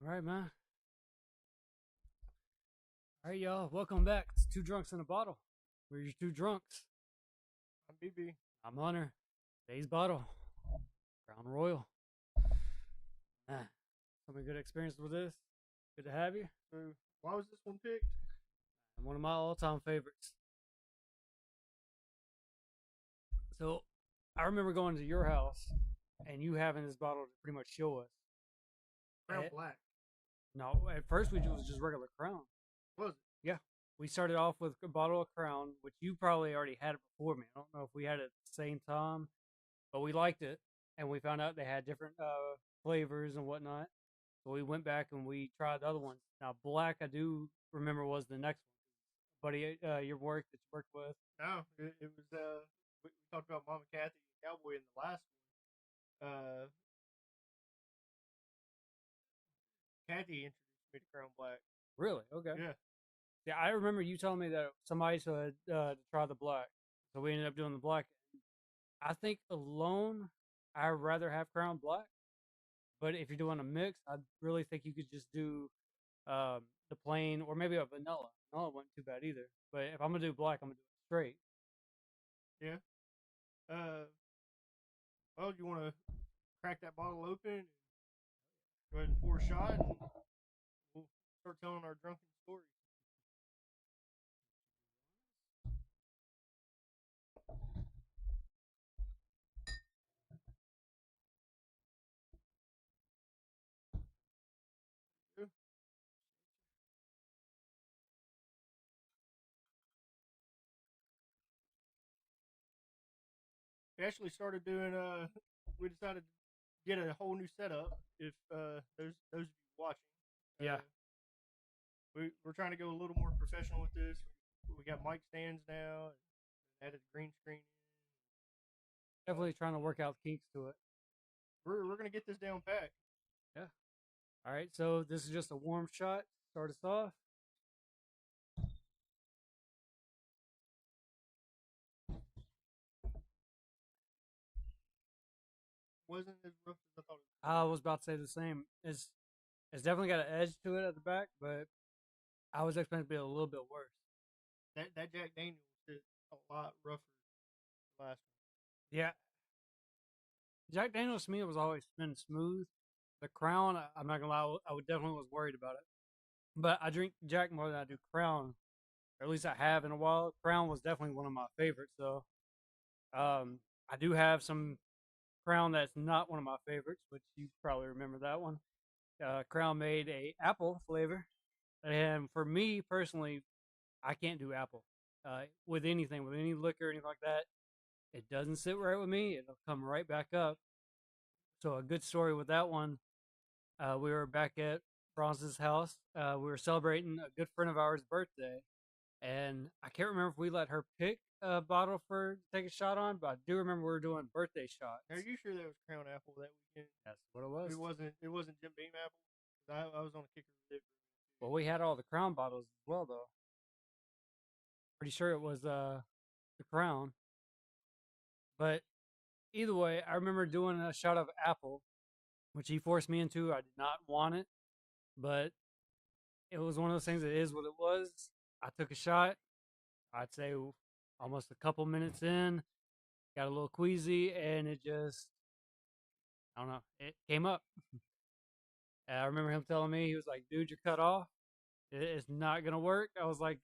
All right, man. All right, y'all. Welcome back. It's Two Drunks in a Bottle. We're your two drunks. I'm BB. I'm Hunter. Today's bottle, Crown Royal. Ah, some good experience with this. Good to have you. So, why was this one picked? And one of my all-time favorites. So, I remember going to your house and you having this bottle to pretty much show us. Crown At, Black. no, at first we was just regular Crown. Was it? Yeah. We started off with a bottle of Crown, which you probably already had it before me. I don't know if we had it at the same time, but we liked it, and we found out they had different flavors and whatnot. So we went back and we tried the other ones. Now, black, I do remember was the next one. Buddy, your work that you worked with. No, it was. We talked about Mama Kathy and Cowboy in the last one. Kathy introduced me to Crown Black. Really? Okay. Yeah. Yeah, I remember you telling me that somebody said to try the black, so we ended up doing the black. I think alone, I'd rather have Crown Black. But if you're doing a mix, I really think you could just do the plain or maybe a vanilla. Vanilla wasn't too bad either. But if I'm gonna do black, I'm gonna do it straight. Yeah. Uh, well, do you want to crack that bottle open and go ahead and pour a shot, and we'll start telling our drunken story. Yeah. We actually started doing. We decided to get a whole new setup. If those of you watching, Yeah, we're trying to go a little more professional with this. We got mic stands now, and added green screen. definitely trying to work out the kinks to it. We're gonna get this down pat. Yeah. All right. So this is just a warm shot. Start us off. Wasn't as rough as I thought it was. I was about to say the same. It's definitely got an edge to it at the back, but I was expecting it to be a little bit worse. That Jack Daniels is a lot rougher than the last Yeah, Jack Daniels to me was always been smooth. The Crown, I'm not gonna lie, I would definitely was worried about it. But I drink Jack more than I do Crown, or at least I have in a while. Crown was definitely one of my favorites. So I do have some Crown that's not one of my favorites, which you probably remember that one. Crown made a apple flavor, and for me personally, I can't do apple with anything, with any liquor, or anything like that. It doesn't sit right with me. It'll come right back up. So a good story with that one. We were back at Bronze's house. We were celebrating a good friend of ours' birthday, and I can't remember if we let her pick a bottle for to take a shot on, but I do remember we were doing birthday shots. one. Are you sure that was Crown Apple that weekend? That's what it was. It wasn't. It wasn't Jim Beam Apple. I was on a kicker with it. Well, we had all the Crown bottles as well, though. Pretty sure it was the Crown, but either way, I remember doing a shot of apple, which he forced me into. I did not want it, but it was one of those things that is what it was. I took a shot. I'd say almost a couple minutes in, got a little queasy, and it just, I don't know, it came up. And I remember him telling me, he was like, dude, you're cut off. It's not going to work. I was like,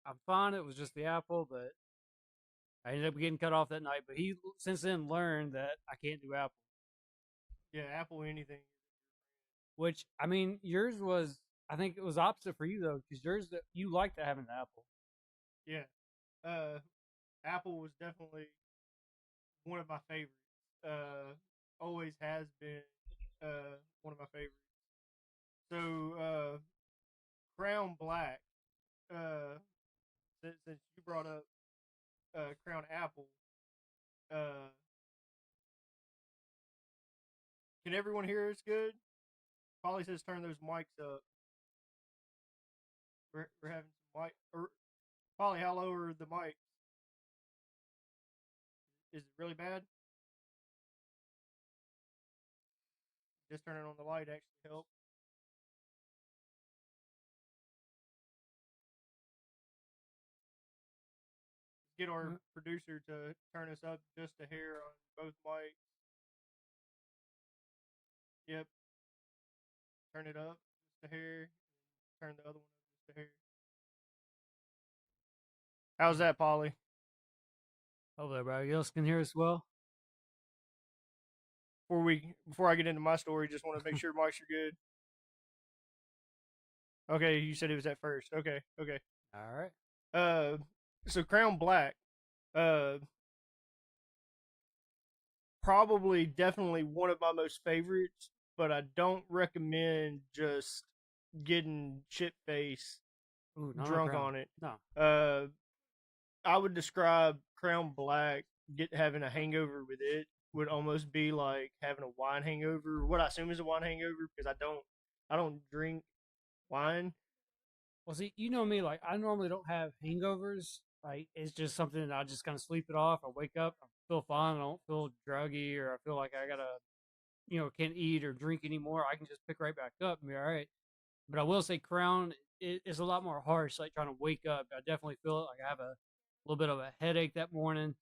I'm fine. It was just the apple, but I ended up getting cut off that night. But he since then learned that I can't do apple, Yeah, Apple anything. which, I mean, yours was, I think it was opposite for you, though, because yours, you liked having the apple. Yeah. Uh, Apple was definitely one of my favorites. Always has been one of my favorites. So Crown Black. Since you brought up Crown Apple, uh, can everyone hear us good? Polly says turn those mics up. We're having some mic. Or Polly, how low are the mics? Is it really bad? Just turning on the light actually help. get our producer to turn us up just a hair on both mics. Yep. Turn it up just a hair. Turn the other one up just a hair. How's that, Polly? Hopefully everybody else can hear us well. Before I get into my story, just want to make sure mics are good. Okay, you said it was at first. Okay. All right. So Crown Black, uh, probably definitely one of my most favorites, but I don't recommend just getting shit faced Ooh, not on drunk Crown. on it. No. I would describe Crown Black having a hangover with it would almost be like having a wine hangover. What I assume is a wine hangover because I don't drink wine. Well, see, you know me, like I normally don't have hangovers. Like it's just something that I just kind of sleep it off. I wake up, I feel fine. I don't feel druggy, or I feel like I gotta, can't eat or drink anymore. I can just pick right back up and be all right. But I will say, Crown is a lot more harsh. Like trying to wake up, I definitely feel it. Like I have a little bit of a headache that morning.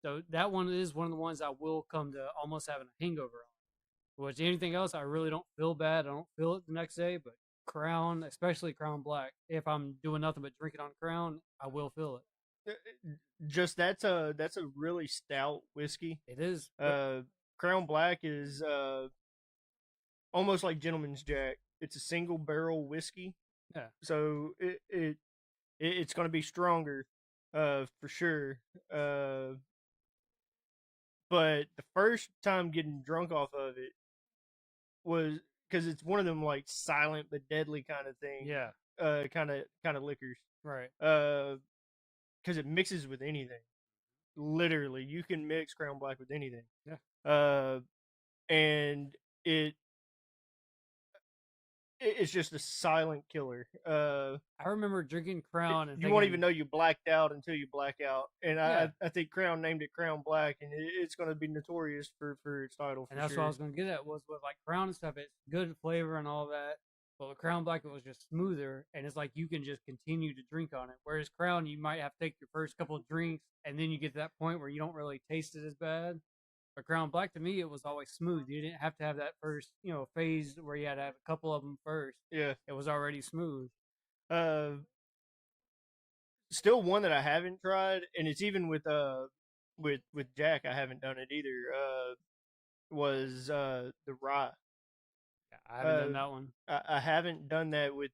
So that one is one of the ones I will come to almost having a hangover on. Which anything else, I really don't feel bad. I don't feel it the next day, but Crown, especially Crown Black, if I'm doing nothing but drinking on Crown, I will feel it. Just that's a really stout whiskey. It is. Crown Black is almost like Gentleman's Jack. It's a single barrel whiskey, Yeah. so it's going to be stronger, for sure. But the first time getting drunk off of it was because it's one of them like silent but deadly kind of thing. Yeah. Kind of liquors. Right. Because it mixes with anything. Literally, you can mix Crown Black with anything. Yeah. And it's just a silent killer. I remember drinking Crown and you won't even know you blacked out until you black out. And Yeah. I think Crown named it Crown Black, and it's going to be notorious for its title. And that's what I was going to get at was with like Crown and stuff. It's good flavor and all that. But with Crown Black, it was just smoother, and it's like you can just continue to drink on it. Whereas Crown, you might have to take your first couple of drinks, and then you get to that point where you don't really taste it as bad. But Crown Black, to me, it was always smooth. You didn't have to have that first, phase where you had to have a couple of them first. Yeah, it was already smooth. Still one that I haven't tried, and it's even with Jack, I haven't done it either. Was the rye. Yeah, I haven't done that one. I haven't done that with,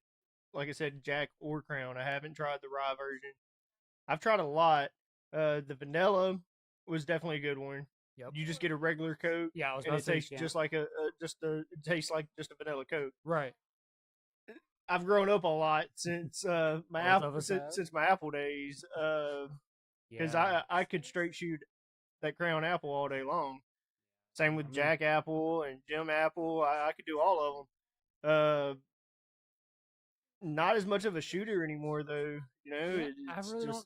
like I said, Jack or Crown. I haven't tried the rye version. I've tried a lot. The vanilla was definitely a good one. Yep. You just get a regular Coke. Yeah, I was and it tastes just like it tastes like just a vanilla Coke. Right. I've grown up a lot since since my Apple days. Because I could straight shoot that Crown Apple all day long. Same with Jack Apple and Jim Apple. I could do all of them. Not as much of a shooter anymore, though. I really don't.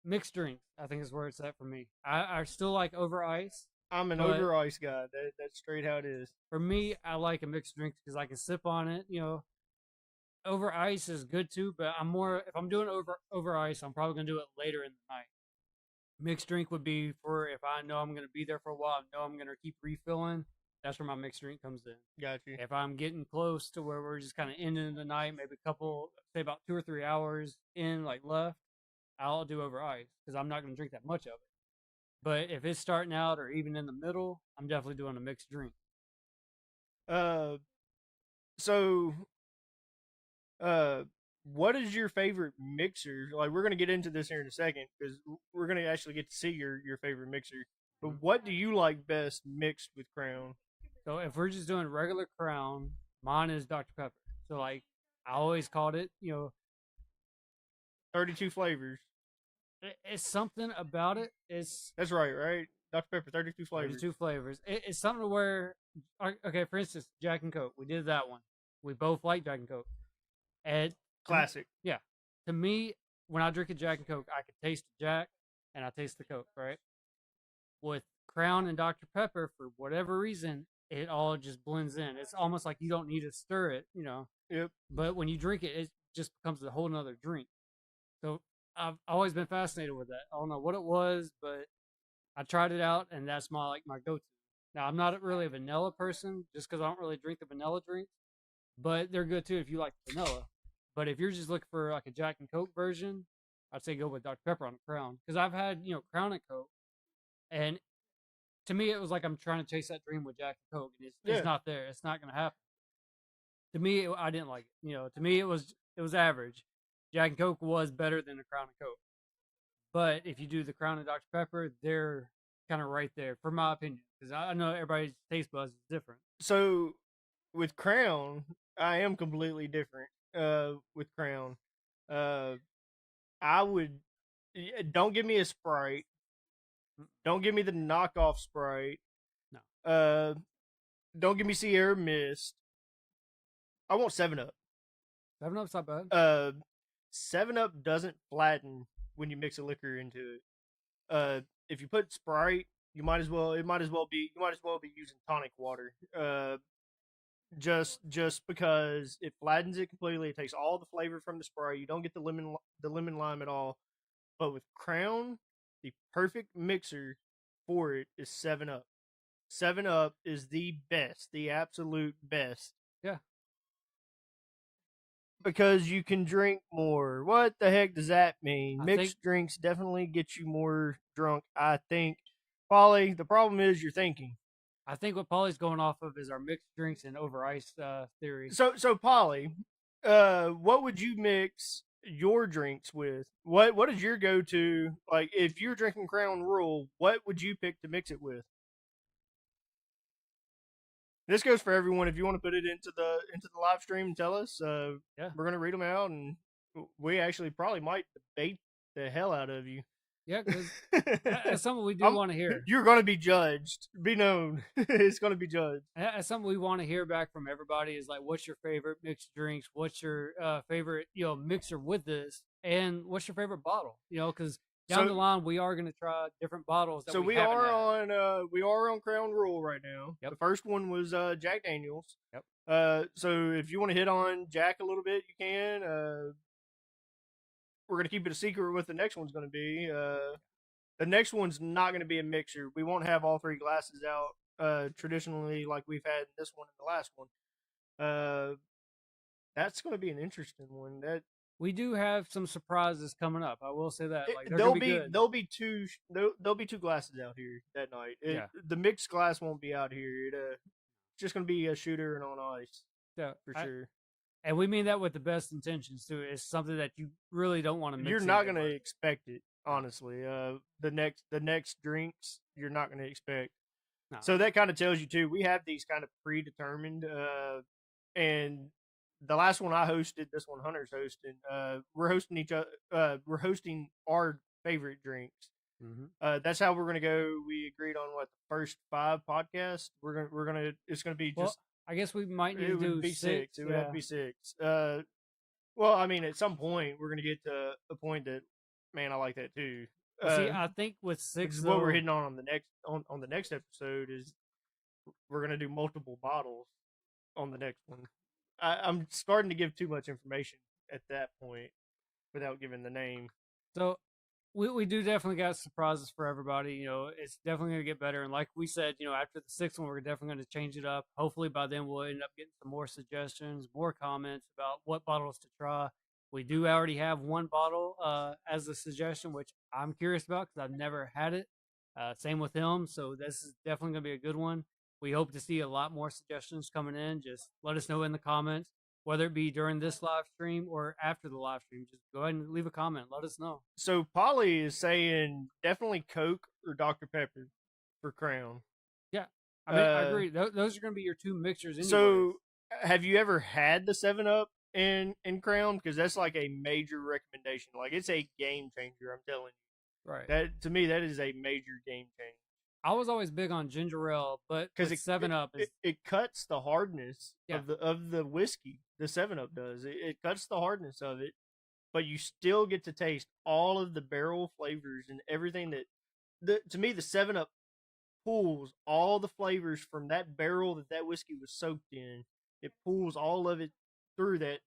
Mixed drinks, I think, is where it's at for me. I still like over ice. I'm an over ice guy. That's straight how it is. For me, I like a mixed drink because I can sip on it. Over ice is good too, but I'm more if I'm doing over ice, I'm probably gonna do it later in the night. Mixed drink would be for if I know I'm gonna be there for a while, I know I'm gonna keep refilling. That's where my mixed drink comes in. Gotcha. If I'm getting close to where we're just kind of ending the night, maybe say about 2 or 3 hours in, like left, I'll do over ice because I'm not gonna drink that much of it. But if it's starting out or even in the middle, I'm definitely doing a mixed drink. So what is your favorite mixer? Like, we're gonna get into this here in a second because we're gonna actually get to see your favorite mixer. But what do you like best mixed with Crown? So if we're just doing regular Crown, mine is Dr. Pepper. So like I always called it, 32 flavors. It's something about it. That's right? Dr. Pepper, 32 flavors. 32 flavors. It's something where, okay, for instance, Jack and Coke. We did that one. We both like Jack and Coke. And classic. Yeah. To me, when I drink a Jack and Coke, I can taste the Jack and I taste the Coke, right? With Crown and Dr. Pepper, for whatever reason, it all just blends in. It's almost like you don't need to stir it, Yep. But when you drink it, it just becomes a whole nother drink. So I've always been fascinated with that. I don't know what it was, but I tried it out, and that's my go-to. Now I'm not really a vanilla person, just because I don't really drink the vanilla drinks, but they're good too if you like vanilla. But if you're just looking for like a Jack and Coke version, I'd say go with Dr Pepper on a Crown, because I've had Crown and Coke, and to me it was like I'm trying to chase that dream with Jack and Coke, and it's Yeah. not there. It's not gonna happen. To me, I didn't like it. To me it was average. Jack and Coke was better than the Crown and Coke. But if you do the Crown and Dr Pepper, they're kind of right there, for my opinion, because I know everybody's taste buds is different. So with Crown, I am completely different. With Crown, uh, I would don't give me a Sprite. Don't give me the knockoff Sprite. No, Uh, don't give me Sierra Mist. I want 7 Up. 7-Up's not bad. 7 Up doesn't flatten when you mix a liquor into it. If you put Sprite, you might as well. It might as well be. You might as well be using tonic water. Just because it flattens it completely. It takes all the flavor from the Sprite. You don't get the lemon lime at all. But with Crown, the perfect mixer for it is 7 Up. 7 Up is the best, the absolute best, Yeah, because you can drink more. What the heck does that mean? I think Mixed drinks definitely get you more drunk, I think. Polly, the problem is you're thinking. I think what Polly's going off of is our mixed drinks and over ice theory. So Polly, what would you mix your drinks with? What is your go to? Like, if you're drinking Crown Rule, what would you pick to mix it with? This goes for everyone. If you want to put it into the live stream and tell us, Yeah, we're gonna read them out, and we actually probably might debate the hell out of you. yeah, because that's something we do want to hear. You're gonna be judged. Be known, it's gonna be judged. That's something we want to hear back from everybody. Is like, what's your favorite mixed drinks? What's your favorite mixer with this? And what's your favorite bottle? Because down the line we are going to try different bottles that So we we haven't are had. on we are on Crown Rule right now. Yep. The first one was Jack Daniels. Yep. So if you want to hit on Jack a little bit, you can. We're gonna keep it a secret what the next one's gonna be. The next one's not gonna be a mixer. We won't have all three glasses out traditionally like we've had this one and the last one. That's gonna be an interesting one. That We do have some surprises coming up. I will say that. Like they're there'll gonna be be good. there'll be two glasses out here that night. Yeah. The mixed glass won't be out here. It's just gonna be a shooter and on ice Yeah, for sure. and we mean that with the best intentions too. It's something that you really don't want to mix. You're not gonna expect it, honestly. The next drinks you're not gonna expect. No. So that kind of tells you too. We have these kind of predetermined, and the last one I hosted, this one Hunter's hosting. We're hosting each other. We're hosting our favorite drinks. Mm-hmm. That's how we're gonna go. We agreed on what the first 5 podcasts. We're gonna. It's gonna be just. Well, I guess we might need It to do would be 6. It would have to be 6. Well, I mean, at some point we're gonna get to a point that, man, I like that too. See, I think with 6, what we're hitting on the next on the next episode is we're gonna do multiple bottles on the next one. I'm starting to give too much information at that point without giving the name. So we do definitely got surprises for everybody. It's definitely gonna get better. And like we said, after the 6th one, we're definitely gonna change it up. Hopefully by then we'll end up getting some more suggestions, more comments about what bottles to try. We do already have one bottle as a suggestion, which I'm curious about because I've never had it. Same with him, so this is definitely gonna be a good one. We hope to see a lot more suggestions coming in. Just let us know in the comments, whether it be during this live stream or after the live stream. Just go ahead and leave a comment. Let us know. So Polly is saying definitely Coke or Dr. Pepper for Crown. Yeah, I mean, I agree. Those are going to be your two mixers. Anyways. So, have you ever had the 7 Up in Crown? Because that's like a major recommendation. Like, it's a game changer. I'm telling you. Right. That to me, that is a major game changer. I was always big on ginger ale, but because 7-Up it cuts the hardness Yeah. of the whiskey. The 7 Up does. It cuts the hardness of it, but you still get to taste all of the barrel flavors and everything to me, the 7 Up pulls all the flavors from that barrel that whiskey was soaked in. It pulls all of it through that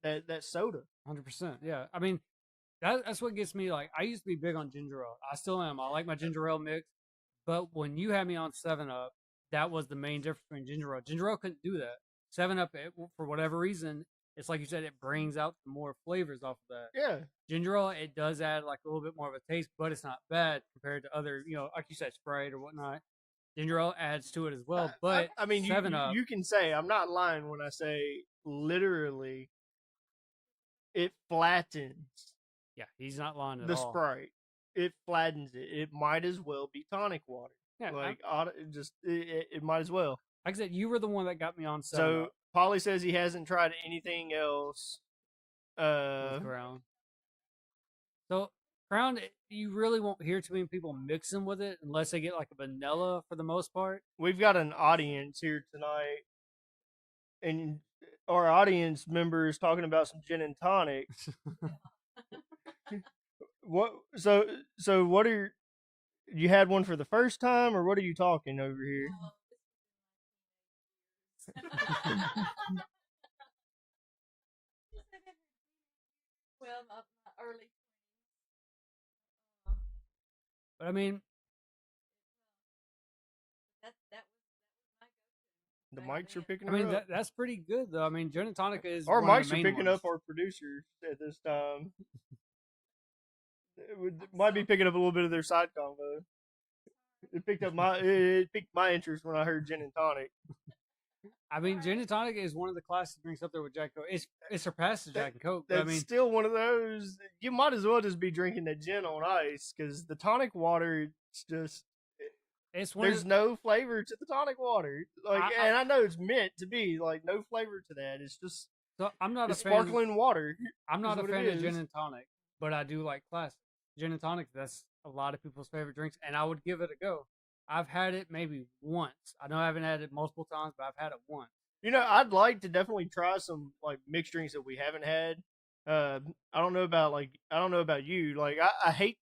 soda. 100%. Yeah. I mean, That's what gets me. Like I used to be big on ginger ale. I still am. I like my ginger ale mix. But when you had me on Seven Up, that was the main difference between ginger ale. Ginger ale couldn't do that. Seven Up, for whatever reason, it's like you said, it brings out more flavors off of that. Yeah. Ginger ale, it does add like a little bit more of a taste, but it's not bad compared to other, like you said, Sprite or whatnot. Ginger ale adds to it as well, but I mean, Seven Up, you can say I'm not lying when I say literally it flattens yeah, he's not lying at the all. Sprite. It flattens it. It might as well be tonic water. Yeah, like it might as well. Like I said, you were the one that got me on Seven So Up Polly says he hasn't tried anything else. with Crown. So Crown, you really won't hear too many people mixing with it unless they get like a vanilla for the most part. We've got an audience here tonight, and our audience member is talking about some gin and tonic. What? So what are you had one for the first time, or what are you talking over here? Well, my early. But I mean, That was my The go-to. mics are picking I her mean up. that's pretty good though. I mean, gin and tonic is Our one of mics the are main picking ones. up our producers at this time. It might be picking up a little bit of their side convo. It piqued my interest when I heard gin and tonic. I mean, gin and tonic is one of the classic drinks up there with Jack Coke. It surpasses Jack and Coke. But That's I mean, still one of those. You might as well just be drinking the gin on ice because the tonic water, it's just it's one. there's no flavor to the tonic water. And I know it's meant to be like no flavor to that. It's just So I'm not it's a fan. Sparkling water. I'm not a what it fan of is. gin and tonic, but I do like classic gin and tonic. That's a lot of people's favorite drinks, and I would give it a go. I've had it maybe once. I know I haven't had it multiple times, but I've had it once. I'd like to definitely try some like mixed drinks that we haven't had. I don't know about you. Like I hate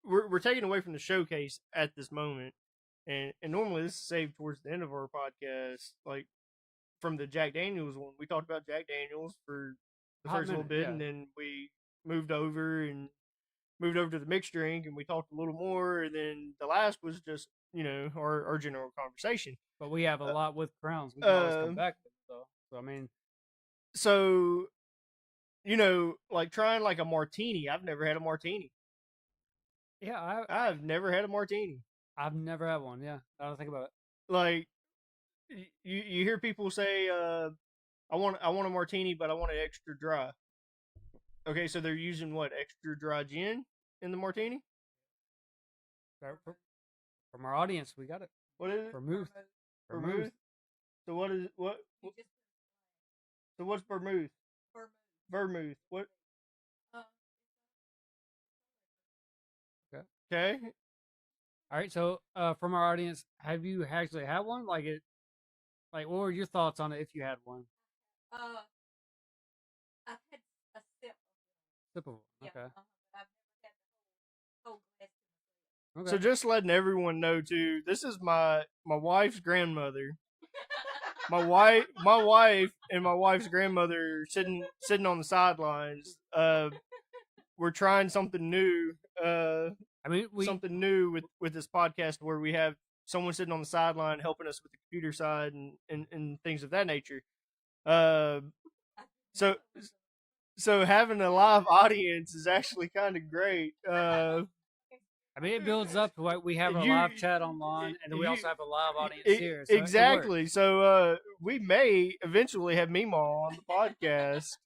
we're taking away from the showcase at this moment, and normally this is saved towards the end of our podcast. Like from the Jack Daniels one, we talked about Jack Daniels for the Hot first little minute, bit, yeah. and then we moved over to the mixed drink, and we talked a little more, and then the last was just our general conversation. But we have a lot with crowns. We can always come back to it, though. So I mean, So like trying like a martini. I've never had a martini. yeah, I've never had a martini. I've never had one. Yeah, I don't think about it. Like you hear people say, I want a martini, but I want it extra dry. Okay, so they're using what, extra dry gin in the martini? From our audience, we got it. What is it? Vermouth. Vermouth. So what is what? So what's vermouth? Vermouth. What? Okay. All right. So, from our audience, have you actually had one? Like it? Like, what were your thoughts on it if you had one? I've had a sip. Sip of one. Yeah, Okay. I've never had the whole glass. Okay. So just letting everyone know too, this is my wife's grandmother. My wife and my wife's grandmother sitting on the sidelines. We're trying something new. I mean, something new with this podcast where we have someone sitting on the sideline helping us with the computer side and things of that nature. So having a live audience is actually kind of great. I mean, it builds up to what we have a live chat online, and then we also have a live audience here. So exactly. So we may eventually have Meemaw on the podcast.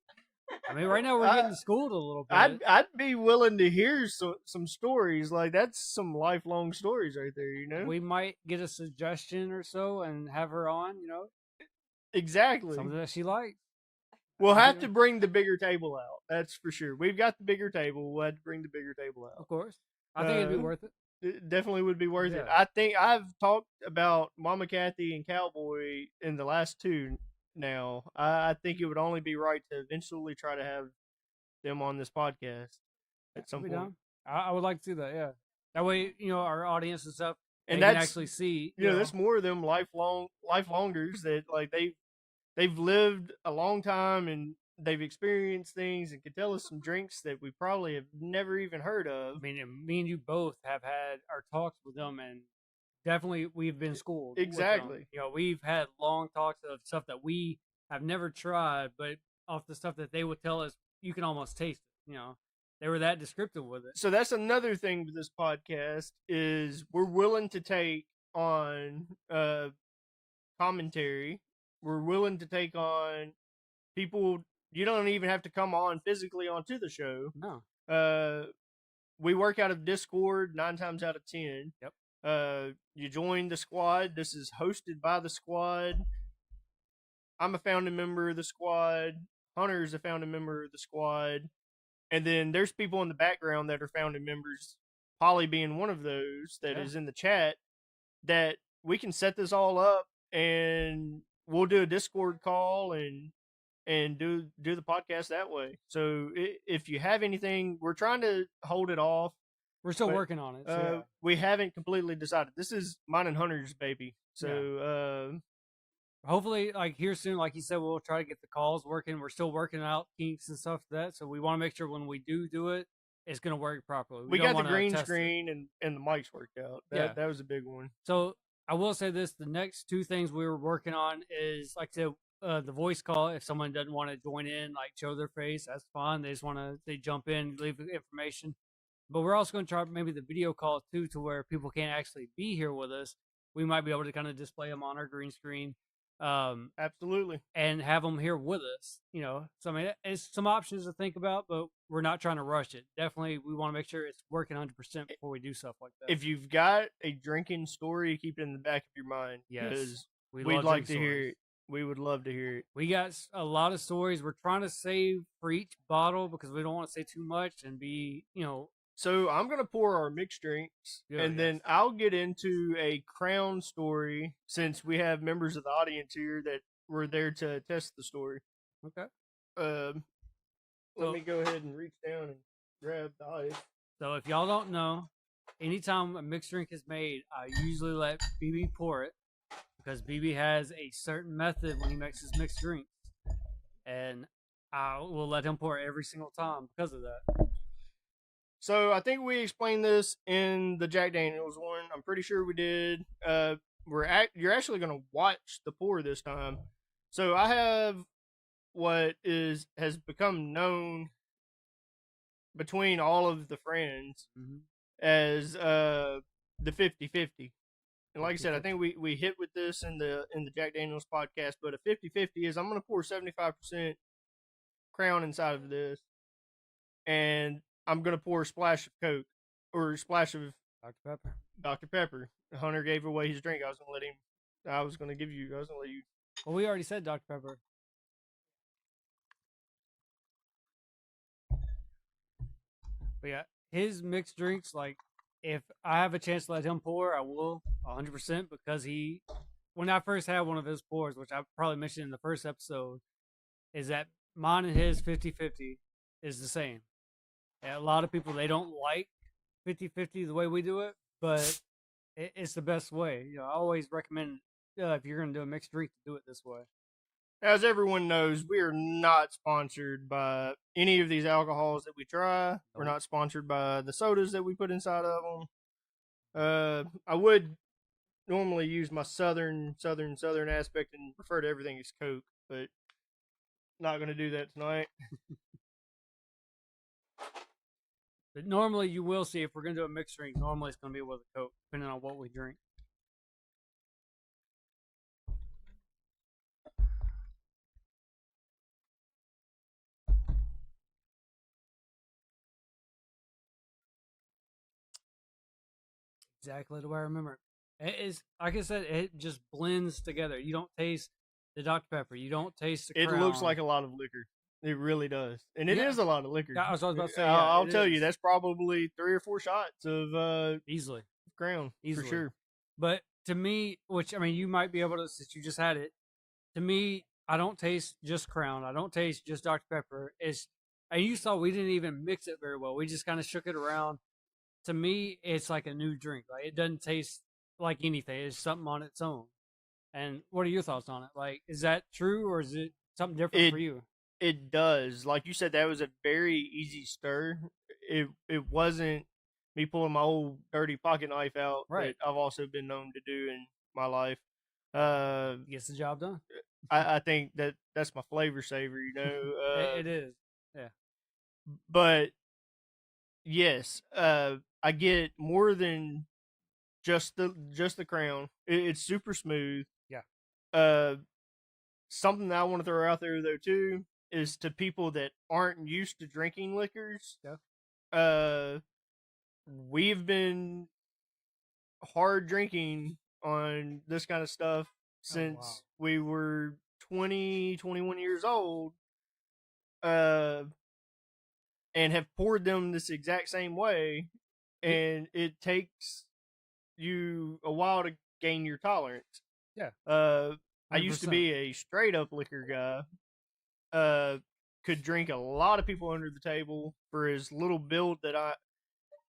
I mean, right now we're getting schooled a little bit. I'd be willing to hear some stories. Like that's some lifelong stories right there. We might get a suggestion or so and have her on. Exactly. Something that she likes. We'll have to bring the bigger table out. That's for sure. We've got the bigger table. We'll have to bring the bigger table out. Of course. I think it'd be worth it. It definitely would be worth it. Yeah. I think I've talked about Mama Kathy and Cowboy in the last two now. I think it would only be right to eventually try to have them on this podcast at some point. Down. I would like to see that, yeah. That way, our audience and stuff, and they can actually see. There's more of them lifelongers that like they've lived a long time, and they've experienced things and can tell us some drinks that we probably have never even heard of. I mean, me and you both have had our talks with them, and definitely we've been schooled. with them. Exactly. You know, we've had long talks of stuff that we have never tried, but off the stuff that they would tell us, you can almost taste it. You know, they were that descriptive with it. So that's another thing with this podcast is we're willing to take on commentary. We're willing to take on people. You don't even have to come on physically onto the show. No. We work out of Discord 9 times out of 10. Yep. You join the squad. This is hosted by the squad. I'm a founding member of the squad. Hunter's a founding member of the squad. And then there's people in the background that are founding members, Polly being one of those that is in the chat, that we can set this all up and we'll do a Discord call and do the podcast that way. So if you have anything, we're trying to hold it off. We're still working on it. So we haven't completely decided. This is mine and Hunter's baby. So hopefully, like here soon, like you said, we'll try to get the calls working. We're still working out kinks and stuff for that. So we want to make sure when we do it, it's going to work properly. We got the green screen and the mics worked out. That was a big one. So I will say this: the next 2 things we were working on is, like I said, the voice call. If someone doesn't want to join in, like show their face, that's fine. They just want to jump in, leave information. But we're also going to try maybe the video call too, to where people can't actually be here with us. We might be able to kind of display them on our green screen. Absolutely. And have them here with us. You know, so I mean, it's some options to think about, but we're not trying to rush it. Definitely, we want to make sure it's working 100% before we do stuff like that. If you've got a drinking story, keep it in the back of your mind. Yes, we'd like to hear it. We would love to hear it. We got a lot of stories. We're trying to save for each bottle because we don't want to say too much and be, you know. So I'm going to pour our mixed drinks, and then I'll get into a Crown story since we have members of the audience here that were there to test the story. Okay. Let me go ahead and reach down and grab the ice. So if y'all don't know, anytime a mixed drink is made, I usually let BB pour it because BB has a certain method when he makes his mixed drinks. And I will let him pour it every single time because of that. So I think we explained this in the Jack Daniels one. I'm pretty sure we did. You're actually going to watch the pour this time. So I have what has become known between all of the friends as the 50-50. And like I said, I think we hit with this in the Jack Daniels podcast, but a 50-50 is I'm going to pour 75% Crown inside of this, and I'm going to pour a splash of Coke or a splash of Dr. Pepper. Hunter gave away his drink. I was going to let you. Well, we already said Dr. Pepper. But yeah, his mixed drinks, like, if I have a chance to let him pour, I will 100% because when I first had one of his pours, which I probably mentioned in the first episode, is that mine and his 50-50 is the same. A lot of people, they don't like 50-50 the way we do it, but it's the best way. You know, I always recommend if you're going to do a mixed drink, to do it this way. As everyone knows, we are not sponsored by any of these alcohols that we try. Nope. We're not sponsored by the sodas that we put inside of them. I would normally use my southern aspect and refer to everything as Coke, but not going to do that tonight. But normally you will see if we're going to do a mixed drink, normally it's going to be with a Coke, depending on what we drink. Exactly the way I remember it. It is, like I said, it just blends together. You don't taste the Dr. Pepper. You don't taste the Crown. It looks like a lot of liquor. It really does. And it is a lot of liquor. I was about to say, I'll tell you, that's probably 3 or 4 shots of easily Crown, for sure. But to me, which, I mean, you might be able to, since you just had it, to me, I don't taste just Crown. I don't taste just Dr. Pepper. And you saw we didn't even mix it very well. We just kind of shook it around. To me, it's like a new drink. Like, it doesn't taste like anything. It's something on its own. And what are your thoughts on it? Like, is that true, or is it something different for you? It does. Like you said, that was a very easy stir. It wasn't me pulling my old dirty pocket knife out Right. that I've also been known to do in my life. Uh, Gets the job done. I think that's my flavor saver, you know. It is. Yeah. But yes, I get more than just the crown. It's super smooth. Yeah. Uh, Something that I want to throw out there though too is to people that aren't used to drinking liquors. Yeah. We've been hard drinking on this kind of stuff since we were 20, 21 years old. And have poured them this exact same way, and it takes you a while to gain your tolerance. Yeah. I used to 100%. be a straight up liquor guy. Could drink a lot of people under the table for as little build that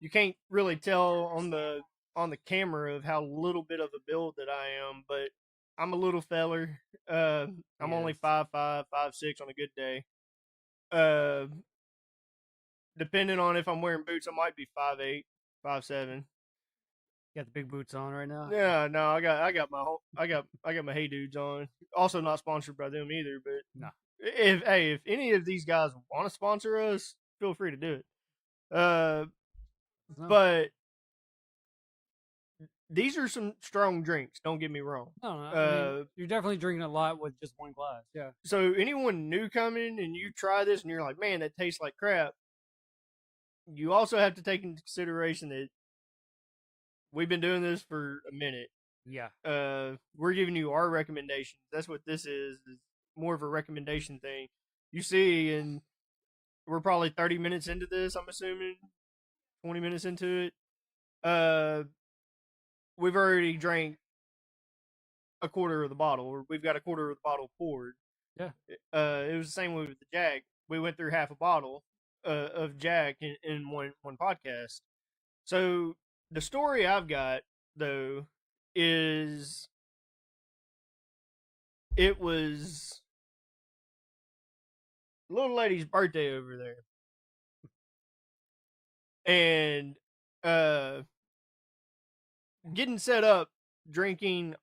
you can't really tell on the camera of how little bit of a build that I am, but I'm a little feller. I'm only Yes. 5'5", 5'6" on a good day. Depending on if I'm wearing boots, I might be 5'8", 5'7". You got the big boots on right now. Yeah, no, I got my Hey Dudes on. Also not sponsored by them either, but No. if any of these guys want to sponsor us, feel free to do it. No. But these are some strong drinks. Don't get me wrong. No, I mean, you're definitely drinking a lot with just one glass. Yeah. So anyone new coming and you try this and you're like, man, that tastes like crap. You also have to take into consideration that we've been doing this for a minute. Yeah. We're giving you our recommendations. That's what this is more of a recommendation thing. You see, and we're probably 30 minutes into this, I'm assuming. 20 minutes into it. We've already drank a quarter of the bottle, or we've got a quarter of the bottle poured. Yeah. It was the same way with the Jack. We went through half a bottle of Jack in one podcast. So the story I've got though is it was little lady's birthday over there, and getting set up drinking,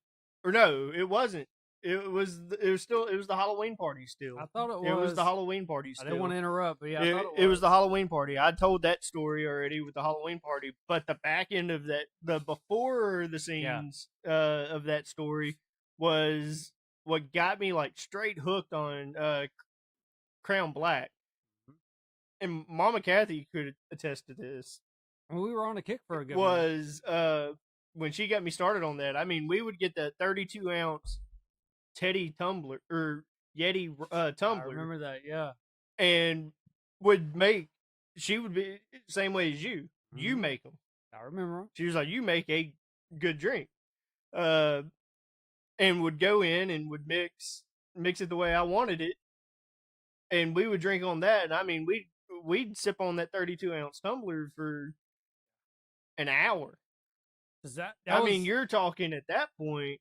or no, it wasn't. It was the Halloween party still. I thought it was. It was the Halloween party still. I didn't want to interrupt, but yeah, it was the Halloween party. I told that story already with the Halloween party, but the back end of that, the before the scenes of that story was what got me like straight hooked on Crown Black. And Mama Kathy could attest to this. And we were on a kick for a good was when she got me started on that. I mean, we would get that 32-ounce Teddy tumbler or Yeti tumbler. I remember that, yeah. And she would be the same way as you. Mm-hmm. You make them. I remember. She was like, you make a good drink. And would go in and would mix it the way I wanted it. And we would drink on that. And I mean, we'd sip on that 32-ounce tumbler for an hour. I mean, you're talking at that point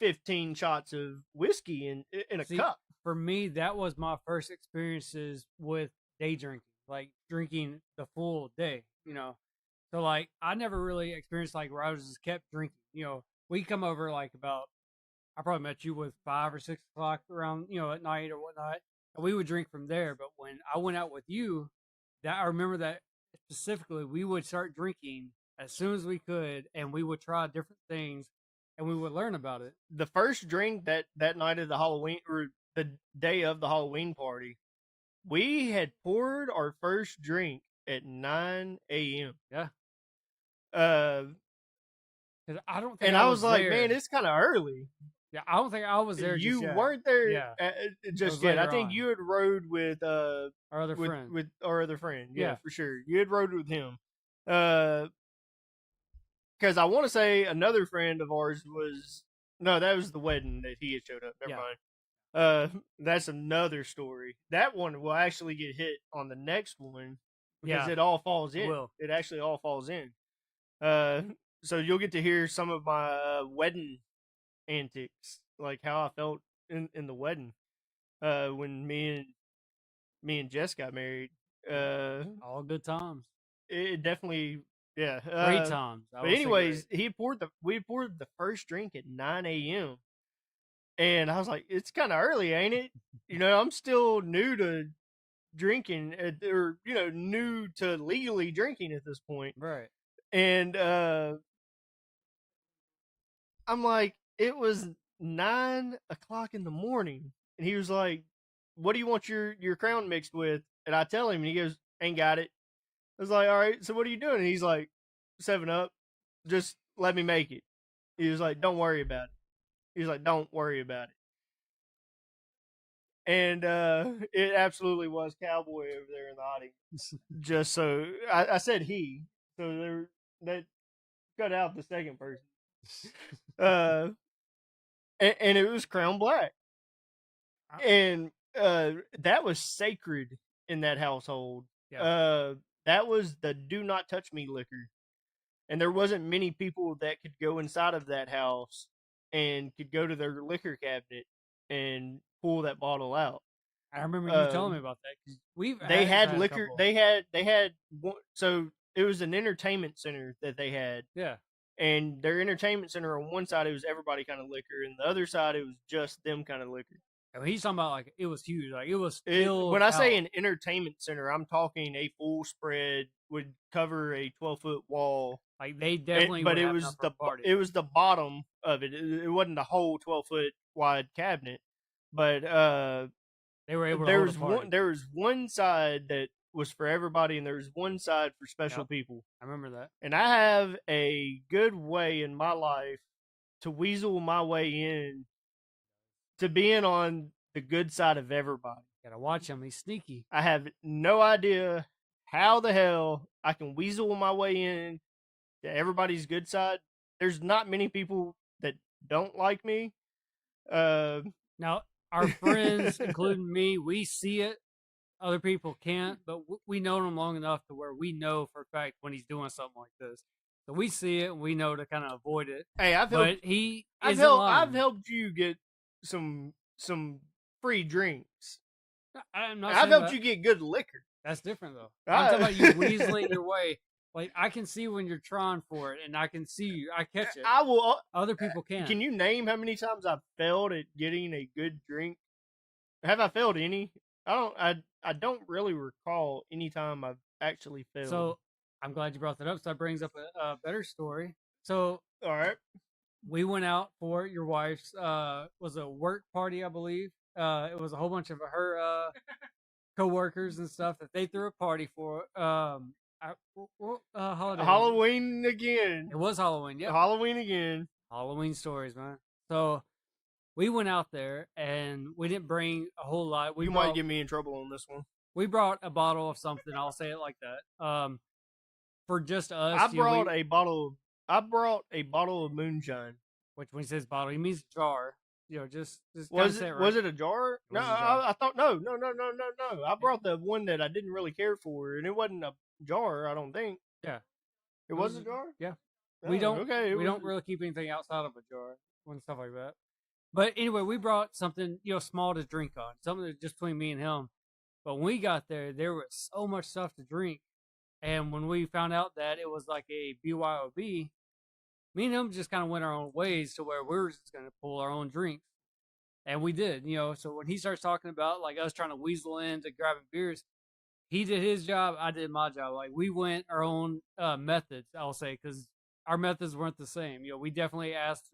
15 shots of whiskey in a cup. For me, that was my first experiences with day drinking, like drinking the full day, you know. So like I never really experienced like where I was just kept drinking. You know, we come over like about, I probably met you with 5 or 6 o'clock around, you know, at night or whatnot. And we would drink from there. But when I went out with you, that I remember that specifically, we would start drinking as soon as we could, and we would try different things, and we would learn about it. The first drink that night of the Halloween, or the day of the Halloween party, we had poured our first drink at 9 a.m. Yeah. I don't think, and I was like, man, it's kind of early. Yeah, I don't think I was there. You weren't there, just yet. I think on. You had rode with our other friend. With our other friend, yeah, for sure. You had rode with him, because I want to say another friend of ours that was the wedding that he had showed up. Never mind. That's another story. That one will actually get hit on the next one because it all falls in. It actually all falls in. So you'll get to hear some of my wedding antics, like how I felt in the wedding. when me and Jess got married. All good times. It definitely, yeah. Great times. I But will say anyways, great. we poured the first drink at 9 a.m. And I was like, it's kind of early, ain't it? I'm still new to drinking, or new to legally drinking at this point. Right. And I'm like, it was 9 o'clock in the morning, and he was like, "What do you want your crown mixed with?" And I tell him, and he goes, "Ain't got it." I was like, "All right, so what are you doing?" And he's like, "7 Up, just let me make it." He was like, "Don't worry about it." He was like, "Don't worry about it." And it absolutely was Cowboy over there in the audience. Just so I said he, so that cut out the second person. Uh, and it was Crown Black, and that was sacred in that household. Yeah. That was the do not touch me liquor, and there wasn't many people that could go inside of that house and could go to their liquor cabinet and pull that bottle out. I remember you telling me about that because They I've had had a liquor. couple. They had so it was an entertainment center that they had, Yeah. and their entertainment center on one side it was everybody kind of liquor, and the other side it was just them kind of liquor. And he's talking about like it was huge, like it was filled. When I say out. an entertainment center, I'm talking a full spread would cover a 12-foot wall. Like they definitely. But would it have was enough for a party. it was the bottom of it. It wasn't the whole 12-foot wide cabinet, but They were able to there hold was a party. there was one side that was for everybody, and there was one side for special Yep. people. I remember that. And I have a good way in my life to weasel my way in to being on the good side of everybody. Gotta watch him. He's sneaky. I have no idea how the hell I can weasel my way in to everybody's good side. There's not many people that don't like me. Now, our friends, including me, we see it. Other people can't, but we know him long enough to where we know for a fact when he's doing something like this. So we see it and we know to kind of avoid it. Hey, I've helped you get some free drinks. I'm not. I've helped you get good liquor. That's different though. I'm talking about you weaseling your way. Like I can see when you're trying for it, and I can see you. I catch it. I will. Other people can't. Can you name how many times I've failed at getting a good drink? Have I failed any? I don't really recall any time I've actually failed. So I'm glad you brought that up. So that brings up a better story. So all right, we went out for your wife's was a work party, I believe. It was a whole bunch of her co-workers and stuff that they threw a party for. Holiday. Halloween again. It was Halloween. Yeah, Halloween again. Halloween stories, man. So we went out there and we didn't bring a whole lot. You might get me in trouble on this one. We brought a bottle of something. I'll say it like that. For just us, I brought a bottle of moonshine. Which when he says bottle, he means jar. Just was it right. Was it a jar? No, I thought no. I brought the one that I didn't really care for, and it wasn't a jar. I don't think. Yeah, it was a jar. Yeah, oh, we don't really keep anything outside of a jar and stuff like that. But anyway, we brought something small to drink on, something just between me and him. But when we got there was so much stuff to drink, and when we found out that it was like a BYOB. Me and him just kind of went our own ways to where we were just going to pull our own drinks. And we did, So when he starts talking about like us trying to weasel into grabbing beers, he did his job. I did my job. Like we went our own methods, I'll say, because our methods weren't the same. We definitely asked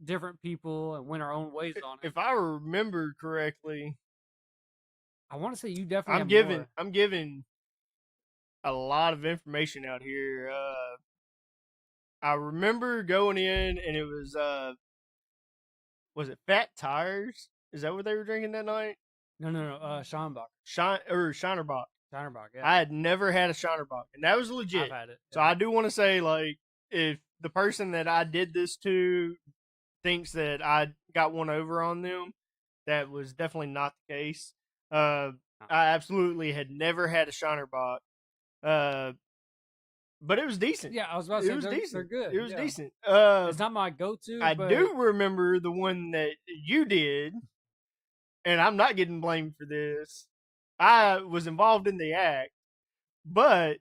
different people and went our own ways on it. If I remember correctly, I want to say you definitely. I'm giving a lot of information out here. I remember going in and it was it Fat Tires? Is that what they were drinking that night? No, Scheinbach. Shinerbach. Shinerbach, yeah. I had never had a Shinerbach, and that was legit. I've had it. So I do want to say, like, if the person that I did this to thinks that I got one over on them, that was definitely not the case. I absolutely had never had a Shinerbach. But it was decent. Yeah, I was about to say, they're good. It was decent. It's not my go-to. I do remember the one that you did, and I'm not getting blamed for this. I was involved in the act, but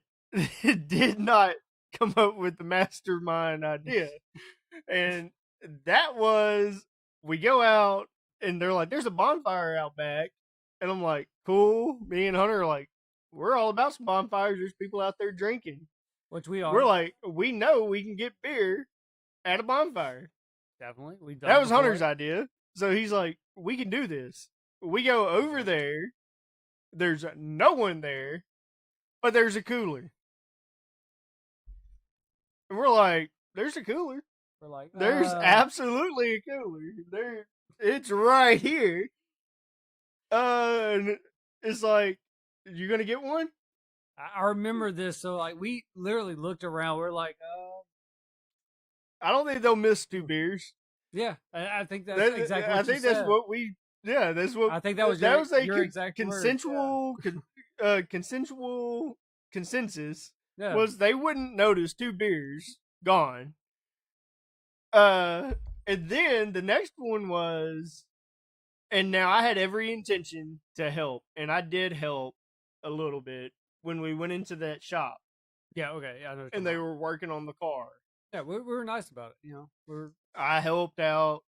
did not come up with the mastermind idea. And that was, we go out and they're like, there's a bonfire out back. And I'm like, cool. Me and Hunter are like, we're all about some bonfires. There's people out there drinking. Which we are. We're like, we know we can get beer at a bonfire. Definitely. We've done That it was before. Hunter's idea. So he's like, we can do this. We go over there. There's no one there, but there's a cooler. And we're like, there's a cooler. We're like, There's absolutely a cooler. There, it's right here. And it's like, you gonna get one? I remember this. So like, we literally looked around. We're like, I don't think they'll miss 2 beers. yeah. I think that's exactly. What I think you that's said. what we. Yeah, that's what. I think that was your exact consensual, consensual consensus. Yeah. Was they wouldn't notice 2 beers gone. And then the next one was, and now I had every intention to help, and I did help a little bit when we went into that shop. Yeah. Okay. Yeah. I know what And you're they talking were working on the car. about. Yeah. We were nice about it. You know, I helped out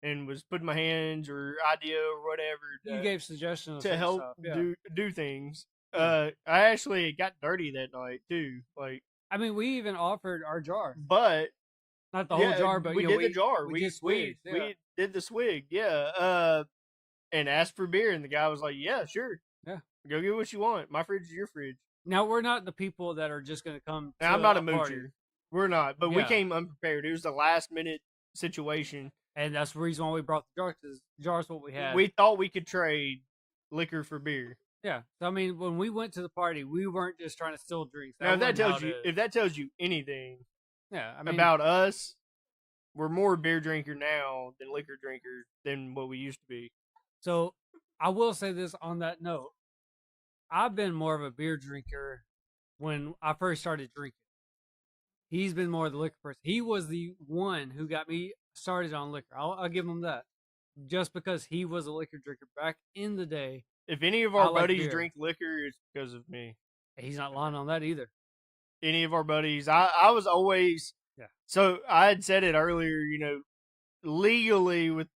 and was putting my hands or idea or whatever you gave suggestions to and help stuff. Yeah. do things. Yeah. I actually got dirty that night too. Like, I mean, we even offered our jar, but not the whole yeah, jar, but we you know, did the jar. We did swigs, yeah. we did the swig. Yeah. And asked for beer, and the guy was like, "Yeah, sure. Yeah. Go get what you want. My fridge is your fridge." Now we're not the people that are just going to come. Now, I'm not a party. moocher. We're not, but we Yeah. came unprepared. It was a last minute situation. And that's the reason why we brought the jar, because jar's what we had. We thought we could trade liquor for beer. Yeah. So I mean, when we went to the party, we weren't just trying to steal drinks. Now, wasn't if that tells you anything yeah, I mean, about us, we're more beer drinker now than liquor drinker than what we used to be. So I will say this on that note. I've been more of a beer drinker when I first started drinking. He's been more the liquor person. He was the one who got me started on liquor. I'll give him that. Just because he was a liquor drinker back in the day. If any of our I like buddies beer. drink liquor, it's because of me. He's not lying on that either. Any of our buddies, I was always, Yeah. So I had said it earlier, legally with,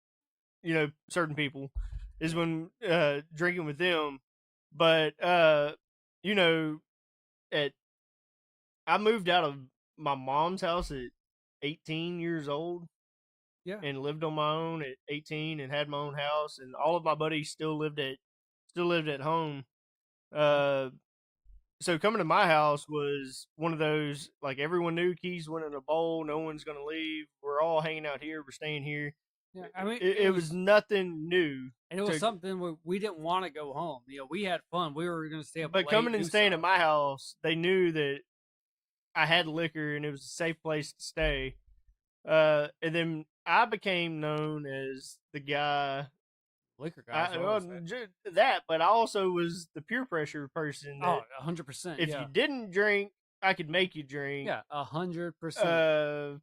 certain people is when drinking with them. But, I moved out of my mom's house at 18 years old. Yeah. And lived on my own at 18 and had my own house, and all of my buddies still lived at home. So coming to my house was one of those, like, everyone knew keys went in a bowl, no one's gonna leave. We're all hanging out here, we're staying here. Yeah, I mean, it was nothing new. And it was something where we didn't want to go home. We had fun. We were going to stay up But late, coming and do staying stuff. at my house, they knew that I had liquor and it was a safe place to stay. And then I became known as the guy, liquor guy. but I also was the peer pressure person. Oh, 100%. If you didn't drink, I could make you drink. Yeah, 100%.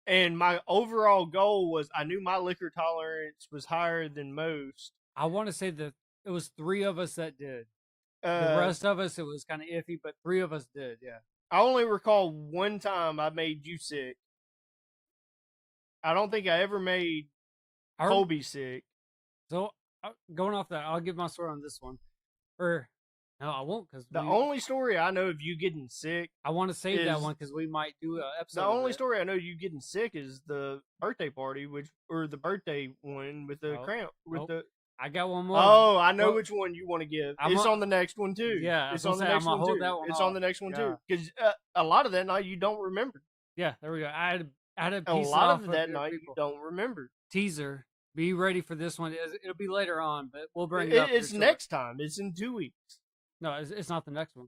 And my overall goal was, I knew my liquor tolerance was higher than most. I want to say that it was 3 of us that did. The rest of us, it was kind of iffy, but 3 of us did. Yeah. I only recall one time I made you sick. I don't think I ever made Colby sick. So going off that, I'll give my story on this one. Or no, I won't, because the only story I know of you getting sick, I want to save that one because we might do an episode. The only story I know you getting sick is the birthday party, or the birthday one with the cramp with the. I got one more. Oh, I know which one you want to give. It's on the next one too. Yeah, it's on the next one too. It's on the next one too, because a lot of that night you don't remember. Yeah, there we go. I had a piece lot of that night you don't remember. Teaser. Be ready for this one. It'll be later on, but we'll bring it up. It's next time. It's in 2 weeks. No, it's not the next one.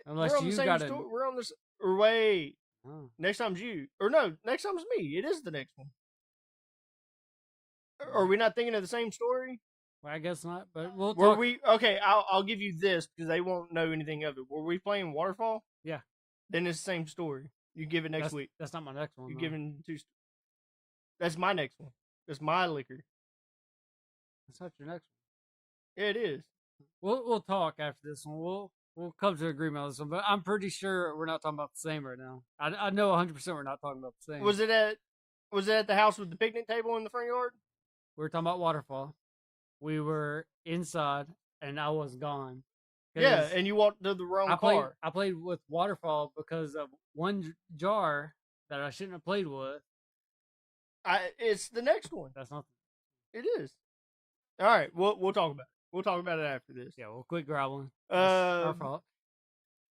Unless you got it. We're on this. Or wait. Oh. Next time's you. Or no, next time's me. It is the next one. Are we not thinking of the same story? Well, I guess not. But we'll. Were we okay? I'll give you this because they won't know anything of it. Were we playing Waterfall? Yeah. Then it's the same story. You give it next week. That's not my next one. You giving 2. That's my next one. That's my liquor. That's not your next Yeah, it is. one. We'll talk after this one. We'll come to an agreement on this one, but I'm pretty sure we're not talking about the same right now. I know 100% we're not talking about the same. Was it at the house with the picnic table in the front yard? We were talking about waterfall. We were inside, and I was gone. Yeah, and you walked to the wrong car. I played with waterfall because of one jar that I shouldn't have played with. It's the next one. That's not. It is. All right, we'll talk about it. We'll talk about it after this. Yeah, we'll quit growling. That's our fault.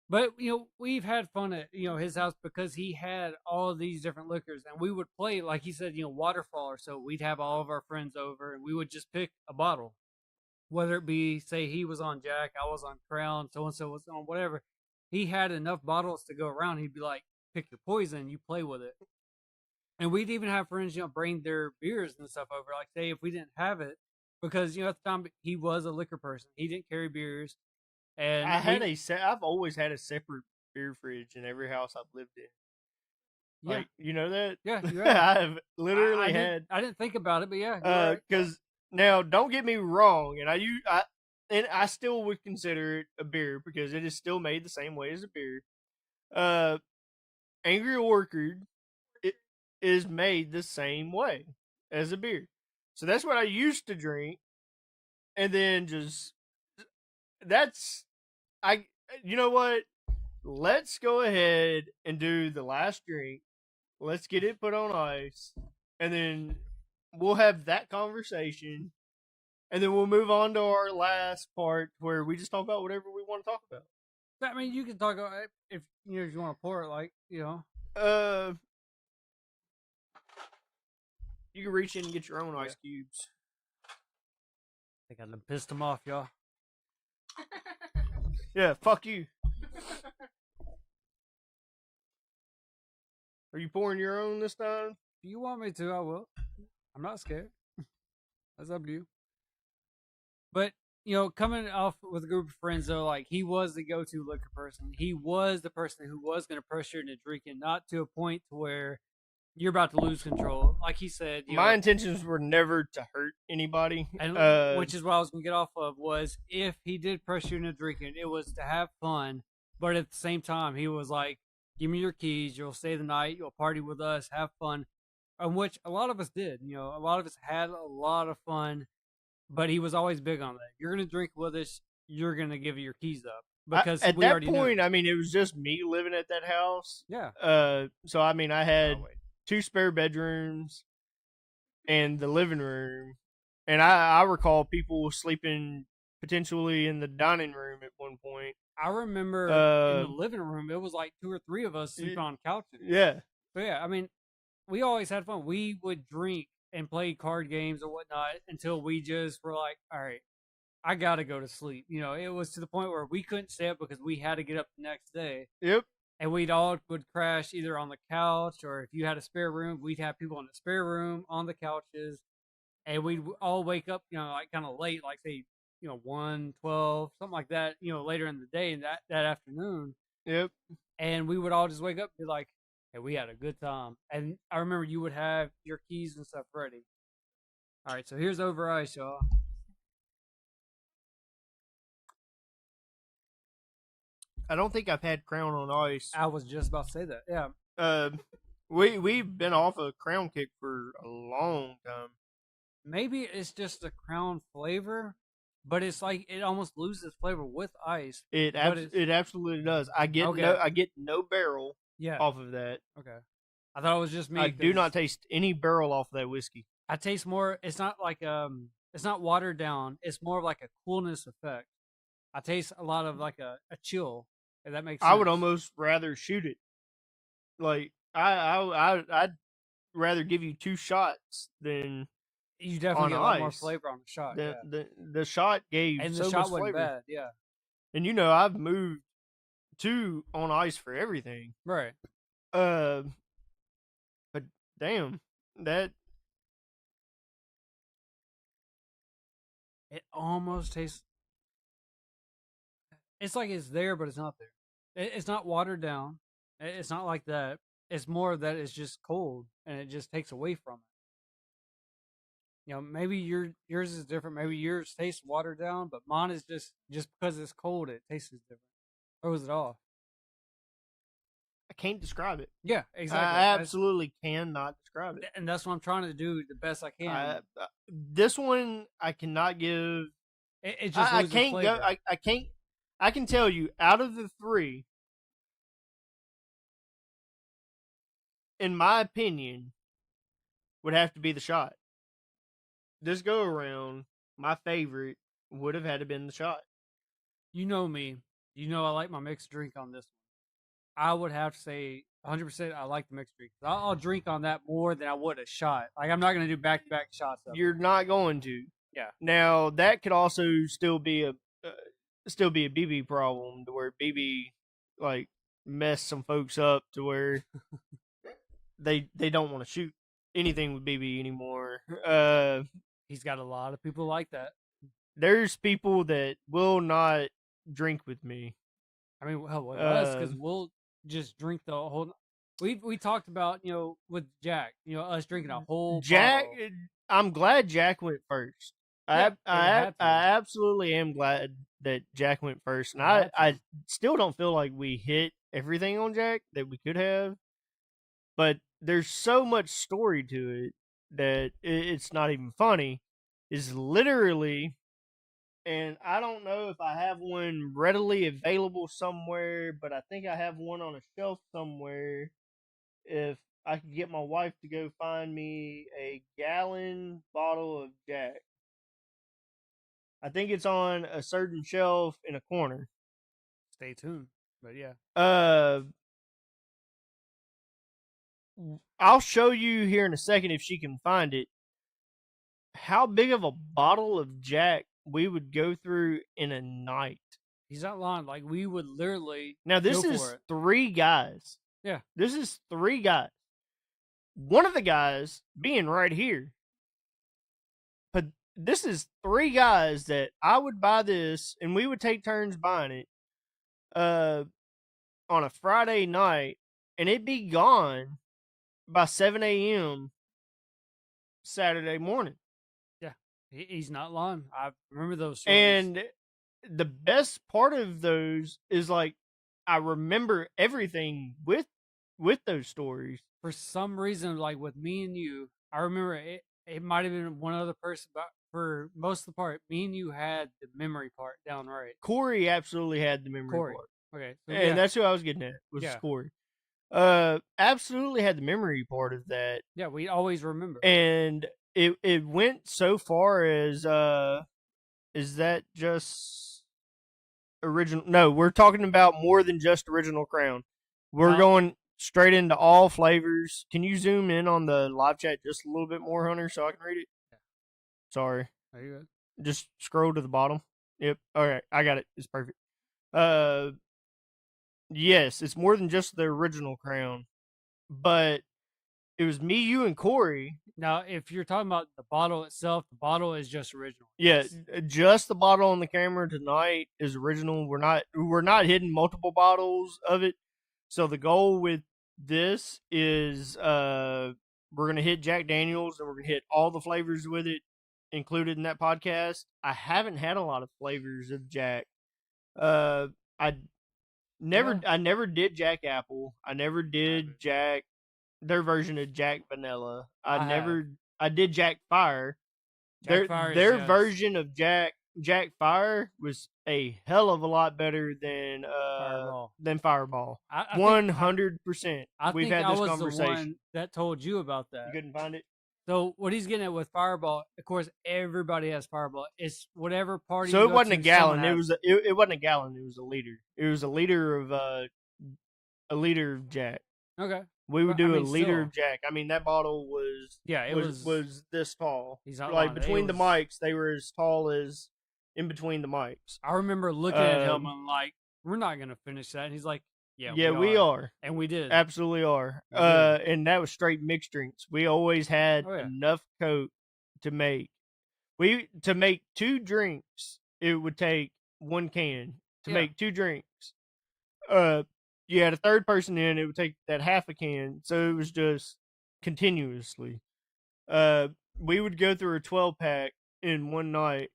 But we've had fun at his house because he had all of these different liquors, and we would play like he said, waterfall or so. We'd have all of our friends over, and we would just pick a bottle, whether it be say he was on Jack, I was on Crown, so and so was on whatever. He had enough bottles to go around. He'd be like, "Pick your poison, you play with it." And we'd even have friends, bring their beers and stuff over. Like, say, if we didn't have it, because at the time he was a liquor person, he didn't carry beers. And I've always had a separate beer fridge in every house I've lived in. Yeah. Like, you know that? Yeah, you're right. I've literally I didn't think about it, but yeah. Because now, don't get me wrong, and I still would consider it a beer because it is still made the same way as a beer. Angry Orchard, it is made the same way as a beer, so that's what I used to drink, and then you know what? Let's go ahead and do the last drink. Let's get it put on ice, and then we'll have that conversation, and then we'll move on to our last part where we just talk about whatever we want to talk about. I mean, you can talk about it if you want to pour it, like You can reach in and get your own ice cubes. I think I done pissed them off, y'all. Yeah, fuck you. Are you pouring your own this time? If you want me to, I will. I'm not scared. That's up to you. But, coming off with a group of friends, though, like, he was the go-to liquor person. He was the person who was going to pressure into drinking, not to a point to where you're about to lose control. Like he said, my intentions were never to hurt anybody. And which is what I was going to get off of, was if he did pressure into drinking, it was to have fun. But at the same time, he was like, give me your keys. You'll stay the night. You'll party with us. Have fun. Which a lot of us did. A lot of us had a lot of fun. But he was always big on that. You're going to drink with us. You're going to give your keys up. Because at that point, I mean, it was just me living at that house. Yeah. So, I mean, I had 2 spare bedrooms and the living room. And I recall people sleeping potentially in the dining room at one point. I remember in the living room, it was like 2 or 3 of us sleeping on couches. Yeah. So, yeah, I mean, we always had fun. We would drink and play card games or whatnot until we just were like, all right, I got to go to sleep. It was to the point where we couldn't stay up because we had to get up the next day. Yep. And we'd all would crash either on the couch, or if you had a spare room, we'd have people in the spare room on the couches. And we'd all wake up, like kind of late, like say, 1, 12, something like that, later in the day and that afternoon. Yep. And we would all just wake up and be like, hey, we had a good time. And I remember you would have your keys and stuff ready. All right, so here's over ice, y'all. I don't think I've had Crown on ice. I was just about to say that. Yeah. We've been off a Crown kick for a long time. Maybe it's just the Crown flavor, but it's like it almost loses flavor with ice. It absolutely does. I get no barrel. Yeah. Off of that. Okay. I thought it was just me. I do not taste any barrel off of that whiskey. I taste more. It's not like it's not watered down. It's more of like a coolness effect. I taste a lot of like a chill. If that makes sense. I would almost rather shoot it. Like I'd rather give you 2 shots than you definitely get a lot more flavor on the shot. The shot gave and so the shot much wasn't flavor. Bad. Yeah. And I've moved to on ice for everything. Right. But damn, that it almost tastes. It's like it's there, but it's not there. It's not watered down. It's not like that. It's more that it's just cold, and it just takes away from it. maybe yours is different. Maybe yours tastes watered down, but mine is just because it's cold, it tastes different. Throws it off. I can't describe it. Yeah, exactly. I absolutely cannot describe it. And that's what I'm trying to do the best I can. This one I cannot give. It just I loses can't flavor. go. I can't. I can tell you, out of the three, in my opinion, would have to be the shot. This go around, my favorite would have had to been the shot. You know me. You know I like my mixed drink on this one. I would have to say 100% I like the mixed drink. I'll drink on that more than I would a shot. Like, I'm not going to do back-to-back shots of it. You're not going to. Yeah. Now that could also still be a BB problem, to where BB like messed some folks up to where they don't want to shoot anything with BB anymore. He's got a lot of people like that. There's people that will not drink with me. I mean, hell, with us, because we'll just drink the whole. We talked about, with Jack, us drinking a whole Jack. bottle. I'm glad Jack went first. Yeah, I absolutely am glad that Jack went first, and I still don't feel like we hit everything on Jack that we could have, but there's so much story to it that it's not even funny. Is literally, and I don't know if I have one readily available somewhere, but I think I have one on a shelf somewhere. If I could get my wife to go find me a gallon bottle of Jack. I think it's on a certain shelf in a corner. Stay tuned. But yeah. I'll show you here in a second if she can find it. How big of a bottle of Jack we would go through in a night. He's not lying. Like, we would literally. Now, this go is for it. 3 guys. Yeah. This is 3 guys. One of the guys being right here. But this is 3 guys that I would buy this, and we would take turns buying it on a Friday night, and it'd be gone by 7 a.m. Saturday morning. Yeah. He's not lying. I remember those stories. And the best part of those is, like, I remember everything with those stories. For some reason, like with me and you, I remember it might have been one other person, but for most of the part, me and you had the memory part down right. Corey absolutely had the memory part. Okay. So and that's who I was getting at, was Corey. Absolutely had the memory part of that. Yeah, we always remember. And it went so far as is that just original? No, we're talking about more than just Original Crown. We're going straight into all flavors. Can you zoom in on the live chat just a little bit more, Hunter, so I can read it? Yeah. Sorry. Are you good? Just scroll to the bottom. Yep. All right, I got it. It's perfect. Yes, it's more than just the Original Crown, but it was me, you, and Corey. Now, if you're talking about the bottle itself, the bottle is just original. Yeah, just the bottle on the camera tonight is original. We're not hitting multiple bottles of it. So the goal with this is we're gonna hit Jack Daniels, and we're gonna hit all the flavors with it included in that podcast. I haven't had a lot of flavors of Jack. I never did Jack Apple. I never did Jack, their version of Jack Vanilla. I did Jack Fire. Their version of Jack Fire was a hell of a lot better than Fireball. 100%. We've had this conversation. The one that told you about that. You couldn't find it? So what he's getting at with Fireball, of course, everybody has Fireball. It's whatever party. So it wasn't a gallon. It wasn't a gallon. It was a liter. It was a liter of Jack. Okay. We would do a liter of Jack. I mean, that bottle was was this tall. He's not like between the mics, they were as tall as in between the mics. I remember looking at him and like, we're not gonna finish that. And he's like, yeah, we are. And we did. Absolutely are. And that was straight mixed drinks. We always had enough Coke to make. To make 2 drinks, it would take 1 can. To make 2 drinks. You had a third person in, it would take that half a can. So it was just continuously. we would go through a 12-pack in one night.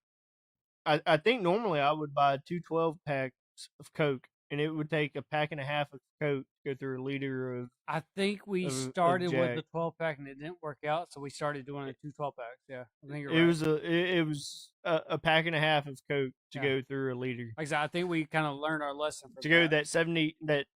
I think normally I would buy 2 12-packs of Coke, and it would take a pack and a half of Coke to go through a liter of I think we of started with Jack. the 12-pack and it didn't work out, so we started doing the 12-packs. Yeah, I think you're It right. was it was a pack and a half of Coke to Yeah. go through a liter. Like I said, I think we kind of learned our lesson from To go that 70 that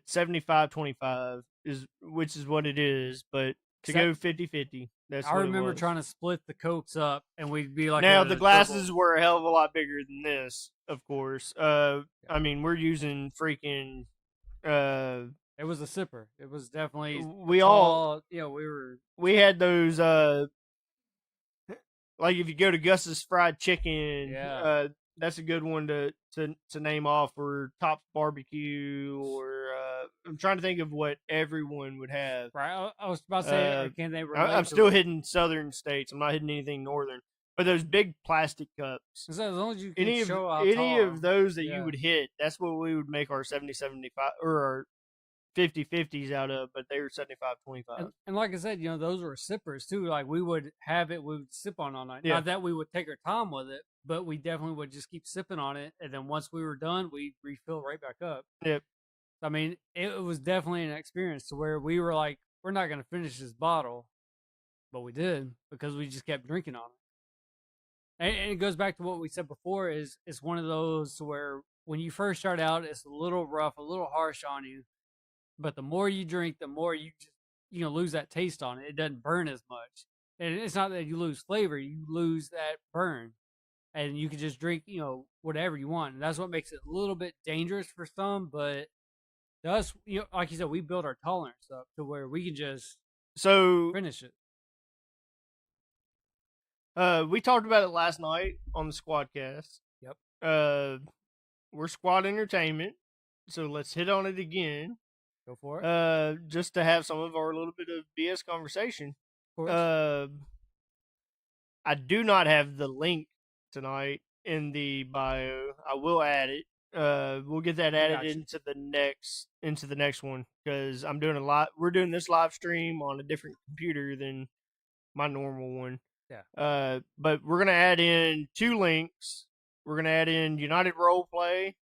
75-25 is which is what it is, but to go 50-50, that's I what remember it was. trying to split the Cokes up, and we'd be like, Now at the a glasses triple. were a hell of a lot bigger than this, of course. I mean, we're using freaking It was a sipper. It was definitely we all tall. You know, we were. we had those like if you go to Gus's Fried Chicken, Yeah. that's a good one to name off, or Tops Barbecue, or I'm trying to think of what everyone would have. Right. I was about to say, or can they relate? I'm to still it? hitting southern states. I'm not hitting anything northern. But those big plastic cups, So as long as you can any show how any tall, of those that yeah. you would hit, that's what we would make our 70-75 or our 50-50s out of. But they were 75-25. And like I said, you know, those were sippers too. Like we would have it, we would sip on all night. Yeah. Not that we would take our time with it, but we definitely would just keep sipping on it. And then once we were done, we refill right back up. Yep. I mean, it was definitely an experience to where we were like, we're not going to finish this bottle, but we did because we just kept drinking on it. And it goes back to what we said before: is it's one of those where when you first start out, it's a little rough, a little harsh on you, but the more you drink, the more you just lose that taste on it. It doesn't burn as much, and it's not that you lose flavor; you lose that burn, and you can just drink whatever you want. And that's what makes it a little bit dangerous for some, but to us, like you said, we build our tolerance up to where we can just finish it. We talked about it last night on the Squadcast. Yep. We're Squad Entertainment, so let's hit on it again. Go for it. Just to have some of our little bit of BS conversation. Of course. I do not have the link tonight in the bio. I will add it. We'll get that added into the next one, because I'm doing we're doing this live stream on a different computer than my normal one. Yeah. But we're gonna add in 2 links. We're gonna add in United Roleplay.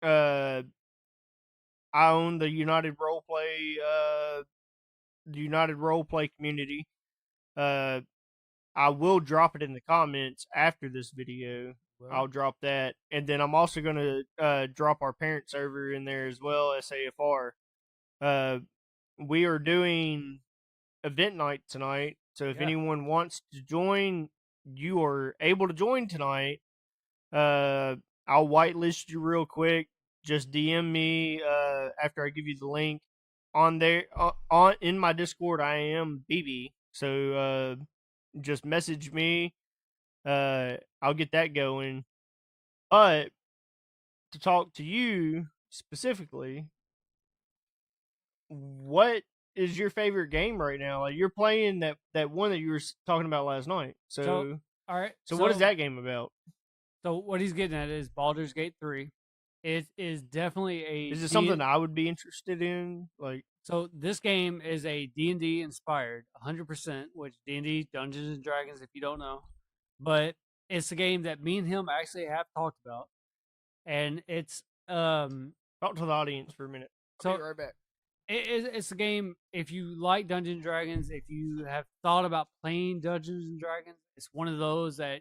I own the United Roleplay community. I will drop it in the comments after this video. Well, I'll drop that, and then I'm also going to drop our parent server in there as well, SAFR. We are doing event night tonight, so if anyone wants to join, you are able to join tonight. I'll whitelist you real quick. Just DM me after I give you the link. On there, in my Discord, I am BB, so just message me. I'll get that going. But to talk to you specifically, what is your favorite game right now? Like, you're playing that one that you were talking about last night. So all right. So what is that game about? So what he's getting at is Baldur's Gate 3. It is definitely a. Is it something I would be interested in? Like, so this game is a D&D inspired, 100%, which D&D, Dungeons and Dragons, if you don't know, but it's a game that me and him actually have talked about, and it's talk to the audience for a minute. I'll be right back. It's a game. If you like Dungeons and Dragons, if you have thought about playing Dungeons and Dragons, it's one of those that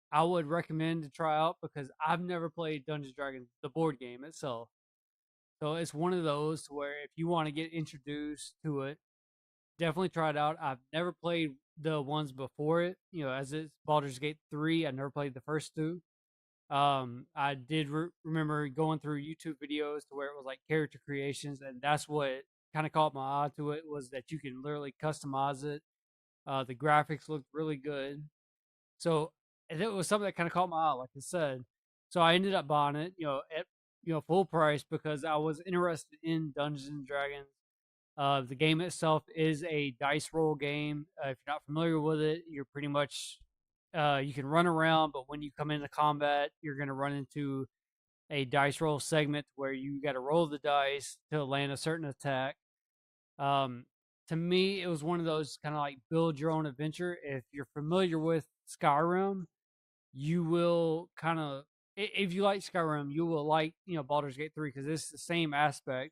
I would recommend to try out, because I've never played Dungeons and Dragons, the board game itself. So it's one of those where if you want to get introduced to it, definitely try it out. I've never played the ones before it, as it's Baldur's Gate 3. I never played the first 2. I did remember going through YouTube videos to where it was like character creations, and that's what kind of caught my eye to it, was that you can literally customize it. The graphics looked really good. So it was something that kind of caught my eye, like I said. So I ended up buying it, at full price, because I was interested in Dungeons and Dragons. The game itself is a dice roll game. If you're not familiar with it, you're pretty much you can run around, but when you come into combat, you're going to run into a dice roll segment where you got to roll the dice to land a certain attack. to me, it was one of those kind of like build your own adventure. If you're familiar with Skyrim, you will kind of, if you like Skyrim, you will like, Baldur's Gate 3 because it's the same aspect.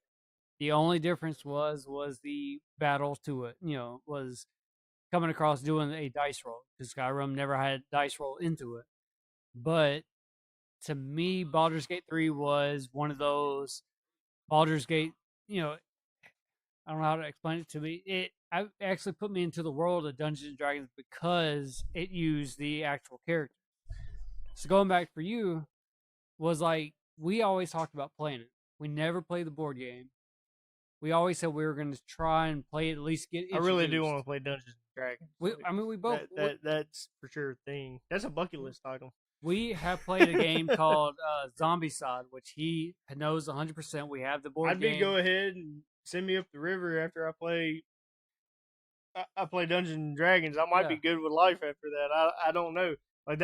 The only difference was the battle to it, was coming across doing a dice roll because Skyrim never had dice roll into it. But to me, Baldur's Gate 3 was one of those Baldur's Gate, you know, I don't know how to explain it to me. It actually put me into the world of Dungeons and Dragons because it used the actual character. So going back for you was like we always talked about playing it. We never played the board game. We always said we were going to try and play it, at least get I introduced. really do want to play Dungeons and Dragons. We both. That's for sure a thing. That's a bucket list item. We have played a game called Zombicide, which he knows 100%. We have the board game. I'd be go ahead and send me up the river after I play. I play Dungeons and Dragons. I might be good with life after that. I don't know. Like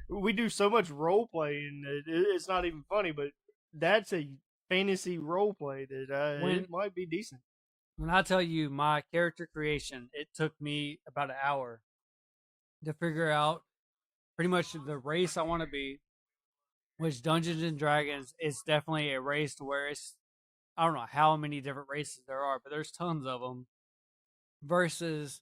we do so much role play and it's not even funny, but that's a fantasy role play that it might be decent. When I tell you my character creation, it took me about an hour to figure out pretty much the race I want to be, which Dungeons and Dragons is definitely a race to where it's, I don't know how many different races there are, but there's tons of them. Versus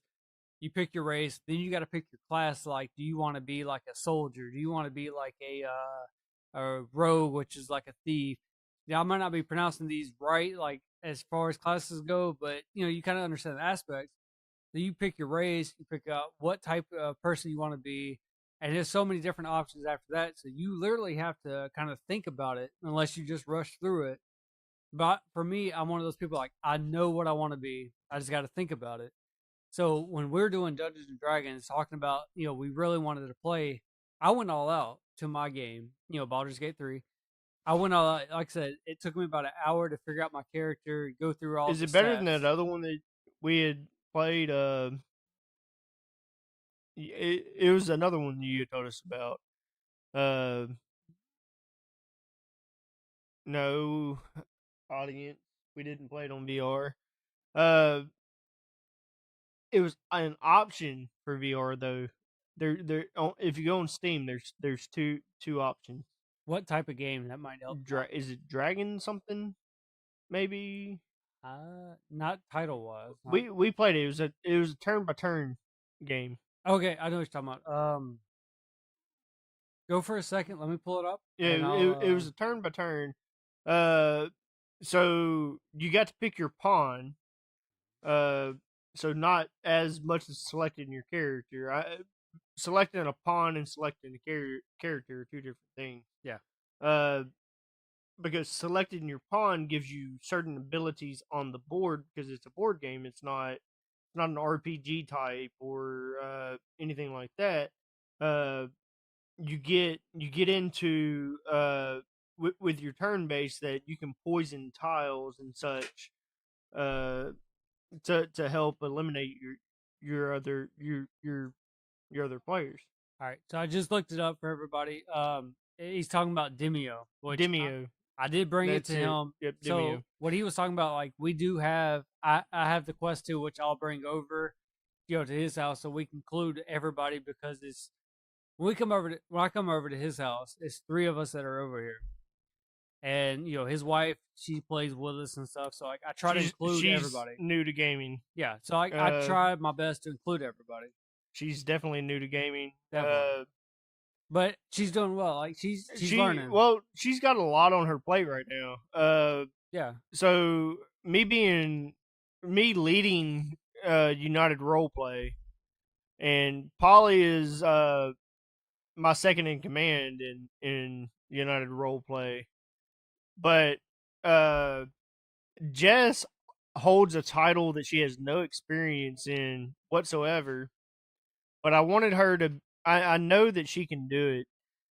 you pick your race, then you got to pick your class. Like, do you want to be like a soldier? Do you want to be like a rogue, which is like a thief? Yeah, I might not be pronouncing these right, like as far as classes go, but you kind of understand the aspects. So you pick your race, you pick out what type of person you want to be, and there's so many different options after that. So you literally have to kind of think about it, unless you just rush through it. But for me, I'm one of those people like I know what I want to be. I just got to think about it. So when we're doing Dungeons and Dragons, talking about we really wanted to play, I went all out to my game. Baldur's Gate 3. I went all out. Like I said, it took me about an hour to figure out my character, go through all. Is it better than that other one that we had played? It was another one you told us about. No, audience, we didn't play it on VR. It was an option for VR though. There. If you go on Steam, there's two options. What type of game that might help? Is it Dragon something? Maybe. Not title wise. We played it. It was a turn by turn game. Okay, I know what you're talking about. Go for a second. Let me pull it up. Yeah, it was a turn by turn. So you got to pick your pawn. So not as much as selecting your character. Selecting a pawn and selecting a character are two different things. Yeah. Because selecting your pawn gives you certain abilities on the board because it's a board game. It's not an RPG type or anything like that. You get into with your turn base that you can poison tiles and such to help eliminate your other players. All right, so I just looked it up for everybody. He's talking about Demio. Demio. I did bring it to him. Yep, so Demio. What he was talking about, like we do have, I have the Quest 2, which I'll bring over, to his house, so we can include everybody because it's when I come over to his house, it's 3 of us that are over here, and his wife, she plays with us and stuff. So I try to include everybody. New to gaming. Yeah, so I tried my best to include everybody. She's definitely new to gaming. But she's doing well. Like she's learning. Well, she's got a lot on her plate right now. Yeah. So me leading United Roleplay, and Polly is my second in command in United Roleplay, but Jess holds a title that she has no experience in whatsoever. But I wanted her to. I know that she can do it,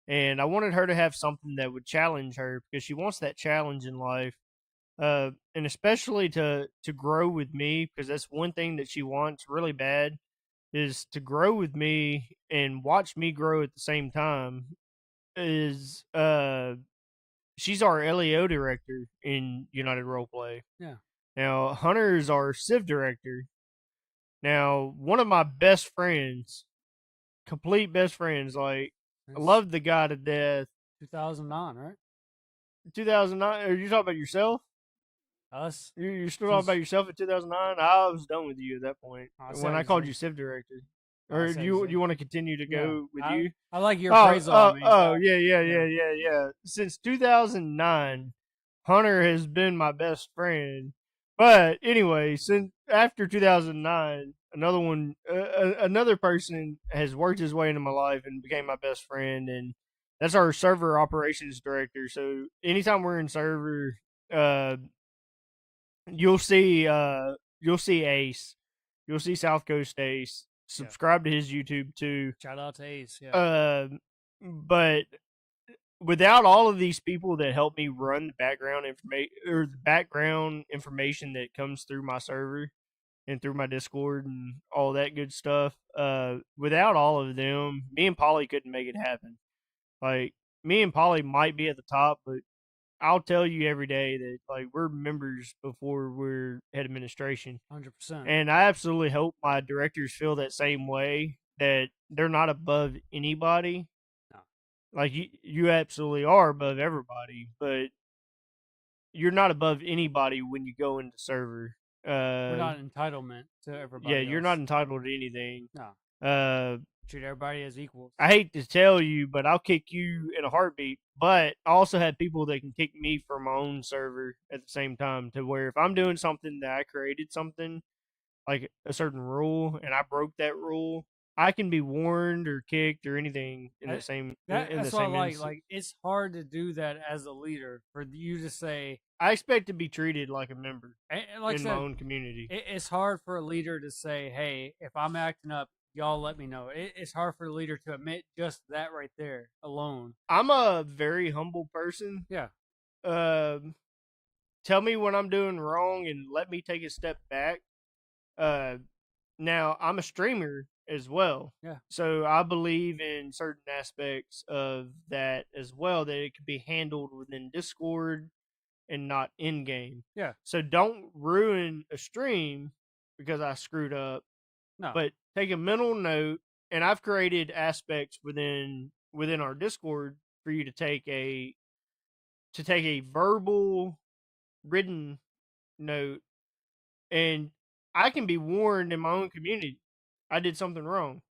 and I wanted her to have something that would challenge her because she wants that challenge in life, and especially to grow with me because that's one thing that she wants really bad is to grow with me and watch me grow at the same time. Is she's our LEO director in United Roleplay. Yeah, Now, Hunter is our Civ director. Now, one of my best friends, complete best friends, like, I It's love the guy to death. 2009, right? 2009, are you talking about yourself? Us. You're still talking about yourself in 2009? I was done with you at that point I when I said called Z. you Civ director. I Or said do Z. you want to continue to Yeah. go with you? I like your Oh, appraisal on me. yeah. Since 2009, Hunter has been my best friend. But anyway, since after 2009, another person has worked his way into my life and became my best friend, and that's our server operations director. So anytime we're in server, uh, you'll see Ace, you'll see South Coast Ace. Subscribe to his YouTube too. Shout out to Ace. Yeah. But without all of these people that help me run the background information that comes through my server and through my Discord and all that good stuff, without all of them, me and Polly couldn't make it happen. Like, me and Polly might be at the top, but I'll tell you every day that, like, we're members before we're head administration. 100%. And I absolutely hope my directors feel that same way, that they're not above anybody. No. Like, you absolutely are above everybody, but you're not above anybody when you go into server. We're not entitlement to everybody. Yeah, you're else. not entitled to anything. No. Treat everybody as equals. I hate to tell you, but I'll kick you in a heartbeat. But I also have people that can kick me from my own server at the same time, to where if I'm doing something that I created something, like a certain rule, and I broke that rule, I can be warned or kicked or anything in the same That's what I like. instance. Like, it's hard to do that as a leader, for you to say. I expect to be treated like a member Like in my own community. It's hard for a leader to say, "Hey, if I'm acting up, y'all let me know." It's hard for a leader to admit just that right there alone. I'm a very humble person. Yeah. Tell me when I'm doing wrong and let me take a step back. Now I'm a streamer as well. Yeah. So I believe in certain aspects of that as well, that it could be handled within Discord and not in game. Yeah. So don't ruin a stream because I screwed up. No. But take a mental note, and I've created aspects within our Discord for you to take a verbal written note, and I can be warned in my own community I did something wrong.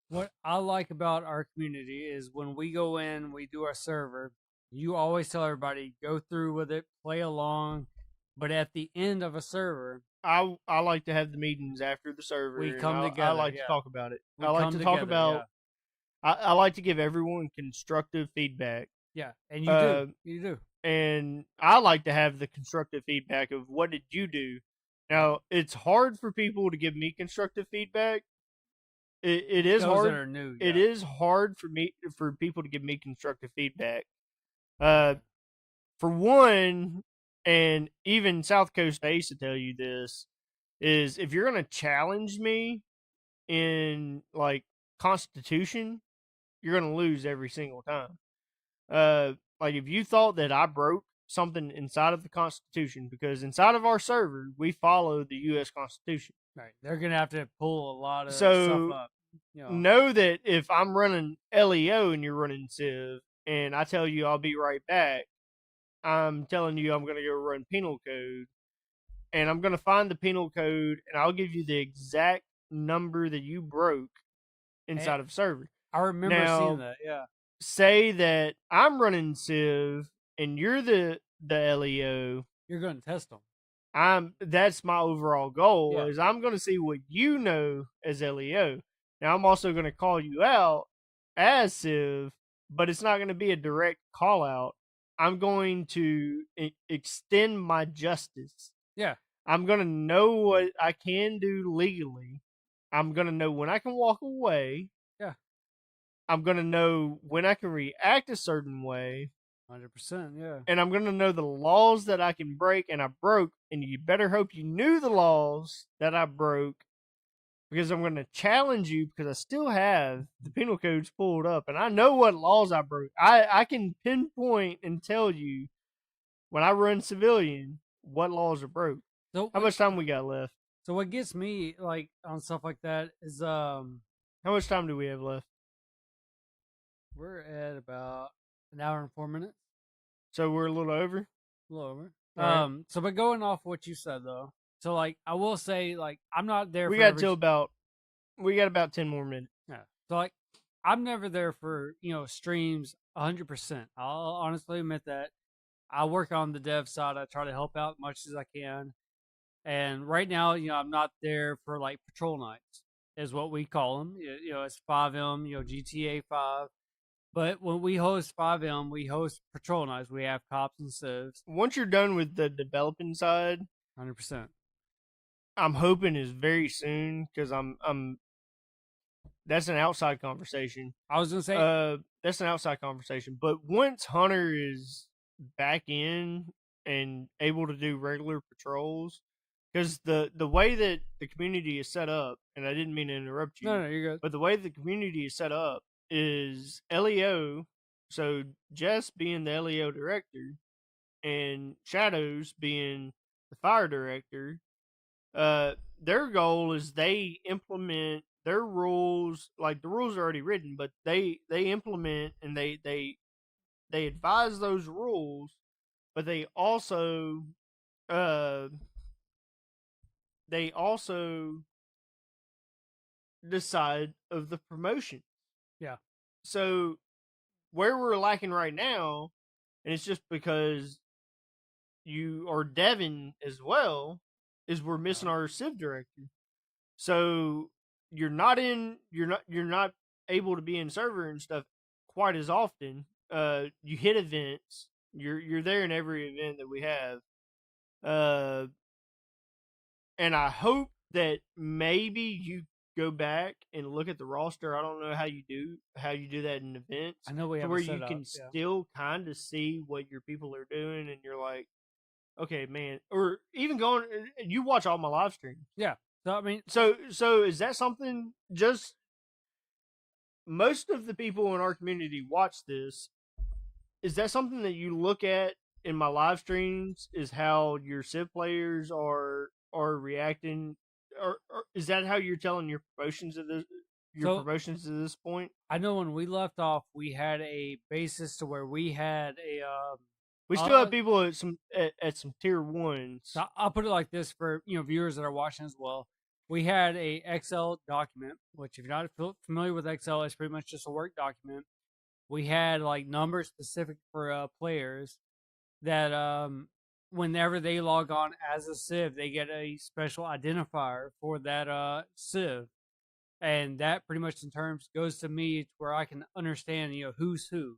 What I like about our community is when we go in, we do our server, you always tell everybody, go through with it, play along. But at the end of a server, I like to have the meetings after the server. We come together. I like to talk about it. We I like come to talk together, about. I like to give everyone constructive feedback. yeah, and you do. You do. And I like to have the constructive feedback of, what did you do? Now, it's hard for people to give me constructive feedback. It is Those hard. that are new. It yeah. is hard for people to give me constructive feedback. For one, and even South Coast Ace to tell you this, is if you're gonna challenge me in, like, Constitution, you're gonna lose every single time. Like, if you thought that I broke something inside of the Constitution, because inside of our server we follow the U.S. Constitution. Right. They're gonna have to pull a lot of So, stuff up. Know that if I'm running LEO and you're running Civ, and I tell you I'll be right back, I'm telling you I'm going to go run penal code, and I'm going to find the penal code, and I'll give you the exact number that you broke inside of server. I remember seeing that. Yeah. Say that I'm running Civ and you're the LEO. You're going to test them. That's my overall goal. Yeah. Is I'm going to see what you know as LEO. Now I'm also going to call you out as Civ, but it's not going to be a direct call out. I'm going to extend my justice. Yeah. I'm going to know what I can do legally. I'm going to know when I can walk away. Yeah. I'm going to know when I can react a certain way. 100%, yeah. And I'm going to know the laws that I can break and I broke, and you better hope you knew the laws that I broke, because I'm going to challenge you, because I still have the penal codes pulled up and I know what laws I broke. I can pinpoint and tell you when I run civilian what laws are broke. So How much time we got left? So what gets me like on stuff like that is How much time do we have left? we're at about an hour and 4 minutes. So we're a little over. A little over. Alright. So but going off what you said though, so like I will say like I'm not there. We for got every till about. We got about 10 more minutes. Yeah. So like I'm never there for streams 100%. I'll honestly admit that. I work on the dev side. I try to help out as much as I can. And right now, I'm not there for like patrol nights, is what we call them. It's 5M, GTA 5. But when we host 5M, we host patrol nights. We have cops and civs. Once you're done with the developing side, 100%. I'm hoping is very soon because I'm. That's an outside conversation. I was gonna say, that's an outside conversation. But once Hunter is back in and able to do regular patrols, because the way that the community is set up, and I didn't mean to interrupt you. no, you're good. But the way the community is set up is LEO. So Jess being the LEO director, and Shadows being the fire director. Their goal is they implement their rules. Like the rules are already written, but they implement and they advise those rules, but they also decide of the promotion. Yeah. So where we're lacking right now, and it's just because you are Devin as well, is we're missing our civ director. So you're not able to be in server and stuff quite as often. You hit events. You're there in every event that we have. And I hope that maybe you go back and look at the roster. I don't know how you do that in events. I know we have where it set you up, can yeah. still kind of see what your people are doing, and you're like, okay, man. Or even going, you watch all my live streams. Yeah. So I mean, So is that something? Just most of the people in our community watch this. Is that something that you look at in my live streams? Is how your Civ players are reacting, or is that how you're telling your promotions at promotions to this point? I know when we left off, we had a basis to where we had a. We still have people at some tier ones. So I'll put it like this for viewers that are watching as well. We had a Excel document, which if you're not familiar with Excel, it's pretty much just a work document. We had like numbers specific for players that whenever they log on as a Civ, they get a special identifier for that Civ, and that pretty much in terms goes to me where I can understand who's who.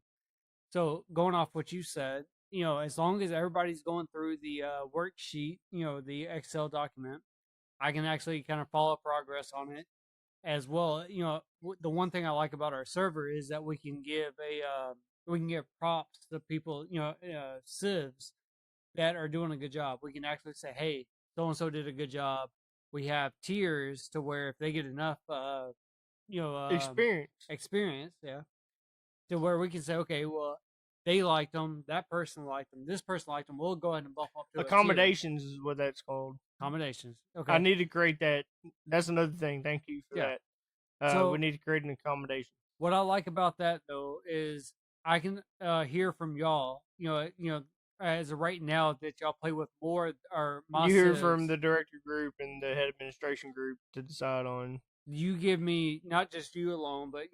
So going off what you said, as long as everybody's going through the worksheet, the Excel document, I can actually kind of follow progress on it as well. The one thing I like about our server is that we can give props to people, civs that are doing a good job. We can actually say, hey, so and so did a good job. We have tiers to where if they get enough, experience, yeah, to where we can say, okay, well, they liked them, that person liked them, this person liked them. We'll go ahead and bump up to accommodations is what that's called. Accommodations. Okay. I need to create that. That's another thing. Thank you for that. So we need to create an accommodation. What I like about that though is I can hear from y'all. As of right now that y'all play with more or you hear from the director group and the head administration group to decide on. You give me not just you alone, but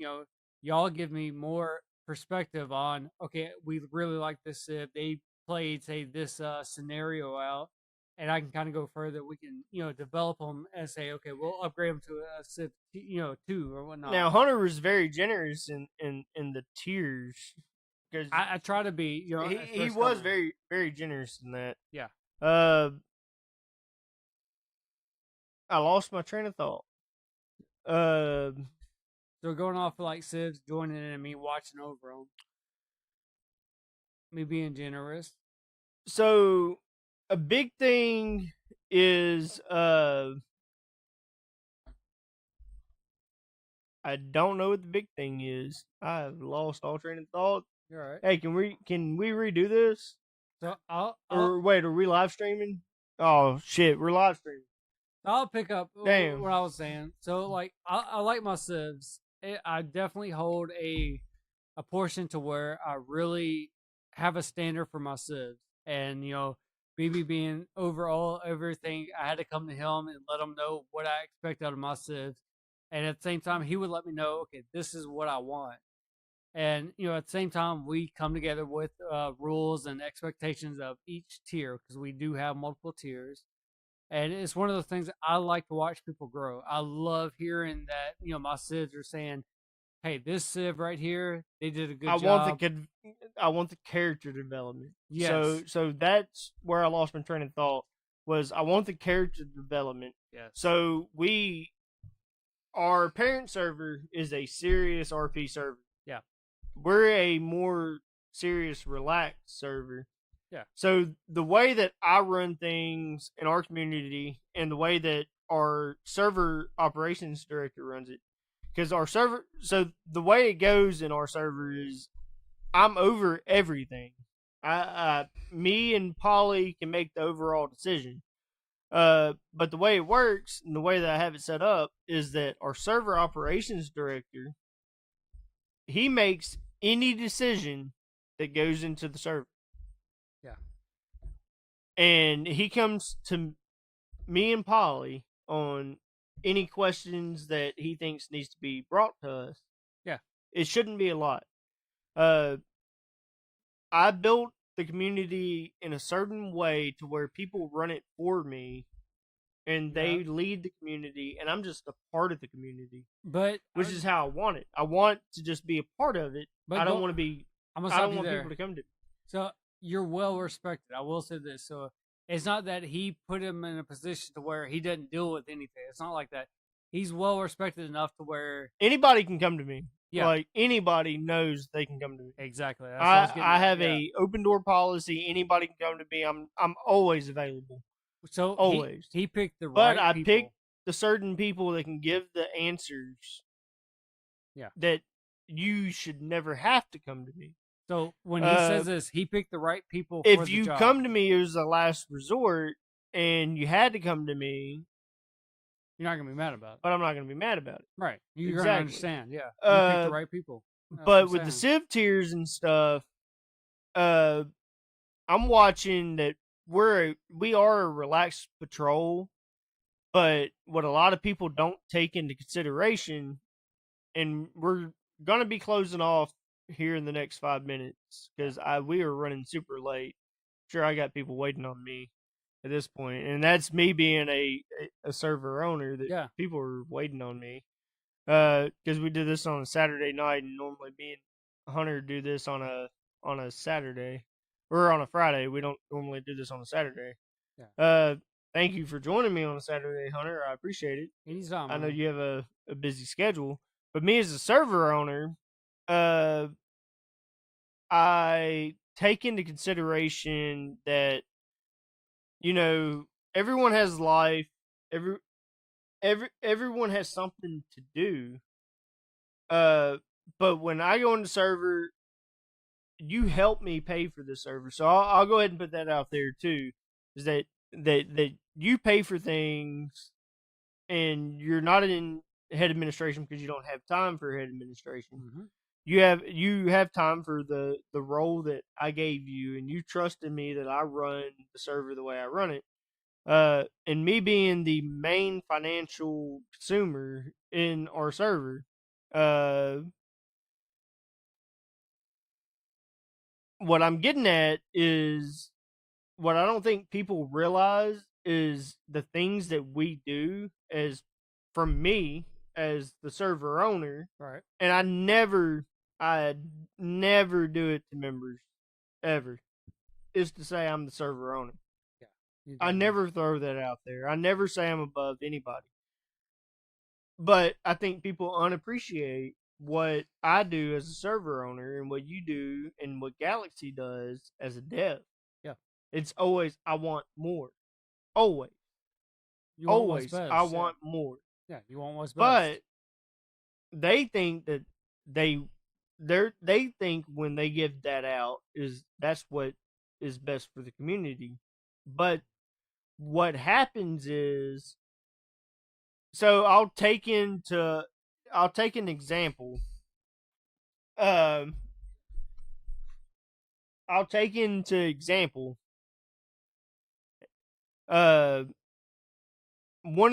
y'all give me more perspective on. Okay, we really like this Civ. They played say this scenario out, and I can kind of go further. We can develop them and say, okay, we'll upgrade them to a Civ 2 or whatnot. Now Hunter was very generous in the tiers. Because I try to be, he was very, very generous in that. Yeah. I lost my train of thought. So going off of like Civs joining in and me watching over them, me being generous. So a big thing is I don't know what the big thing is. I've lost all train of thought. You're all right. Hey, can we redo this? So I'll or wait, are we live streaming? Oh shit, we're live streaming. I'll pick up Damn. what I was saying. So, like, I like my sieves. I definitely hold a portion to where I really have a standard for my sieves, and BB being overall everything, I had to come to him and let him know what I expect out of my sieves, and at the same time, he would let me know, okay, this is what I want. And at the same time, we come together with rules and expectations of each tier because we do have multiple tiers, and it's one of those things that I like to watch people grow. I love hearing that my Sibs are saying, "Hey, this Civ right here, they did a good I job." want the character development. Yes, So that's where I lost my train of thought. Was I want the character development. yes, So our parent server is a serious RP server. yeah, We're a more serious, relaxed server. yeah, So the way that I run things in our community and the way that our server operations director runs it, because our server, so the way it goes in our server is I'm over everything. Me and Polly can make the overall decision. But the way it works and the way that I have it set up is that our server operations director, he makes any decision that goes into the server. yeah, And he comes to me and Polly on any questions that he thinks needs to be brought to us. yeah, It shouldn't be a lot. Uh, I built the community in a certain way to where people run it for me and they yeah. lead the community and I'm just a part of the community, But which is how I want it. I want to just be a part of it. but I don't go, want to be I'm gonna I stop don't you want there. people to come to me. So you're well respected. I will say this. So it's not that he put him in a position to where he doesn't deal with anything. It's not like that. He's well respected enough to where Anybody can come to me. yeah, Like anybody knows they can come to me. exactly. That's what I was getting I at. have Yeah. a open door policy. Anybody can come to me. I'm always available. So Always. he picked the But right I people. picked the certain people that can give the answers. Yeah. That you should never have to come to me. So when he says this, he picked the right people for If the you job. come to me as a last resort and you had to come to me, You're not gonna be mad about it, but I'm not going to be mad about it. right? You're Exactly. gonna understand. Yeah, you picked the right people. That's what But I'm with the saying. Civ tiers and stuff, I'm watching that we are a relaxed patrol, but what a lot of people don't take into consideration, and we're gonna be closing off here in the next 5 minutes because we are running super late. Sure, I got people waiting on me at this point, and that's me being a server owner that Yeah. people are waiting on me. Because we did this on a Saturday night, and normally me and Hunter do this on a Saturday or on a Friday. We don't normally do this on a Saturday. Yeah. Thank you for joining me on a Saturday, Hunter. I appreciate it. Anytime. I know Man. you have a busy schedule, but me as a server owner, I take into consideration that everyone has life. Everyone has something to do. But when I go into server, you help me pay for the server, so I'll go ahead and put that out there too. Is that you pay for things, and you're not in head administration because you don't have time for head administration. Mm-hmm. You have time for the role that I gave you, and you trusted me that I run the server the way I run it. And me being the main financial consumer in our server, what I'm getting at is what I don't think people realize is the things that we do as from me as the server owner. Right. And I never do it to members ever. Is to say I'm the server owner. Yeah. I never throw that out there. I never say I'm above anybody. But I think people unappreciate what I do as a server owner and what you do and what Galaxy does as a dev. Yeah. It's always I want more. Always. You want Always what's best, I yeah. want more. Yeah, you want what's best. But they think that they think when they give that out that's what is best for the community. But what happens is, so I'll take an example. I'll take into example. One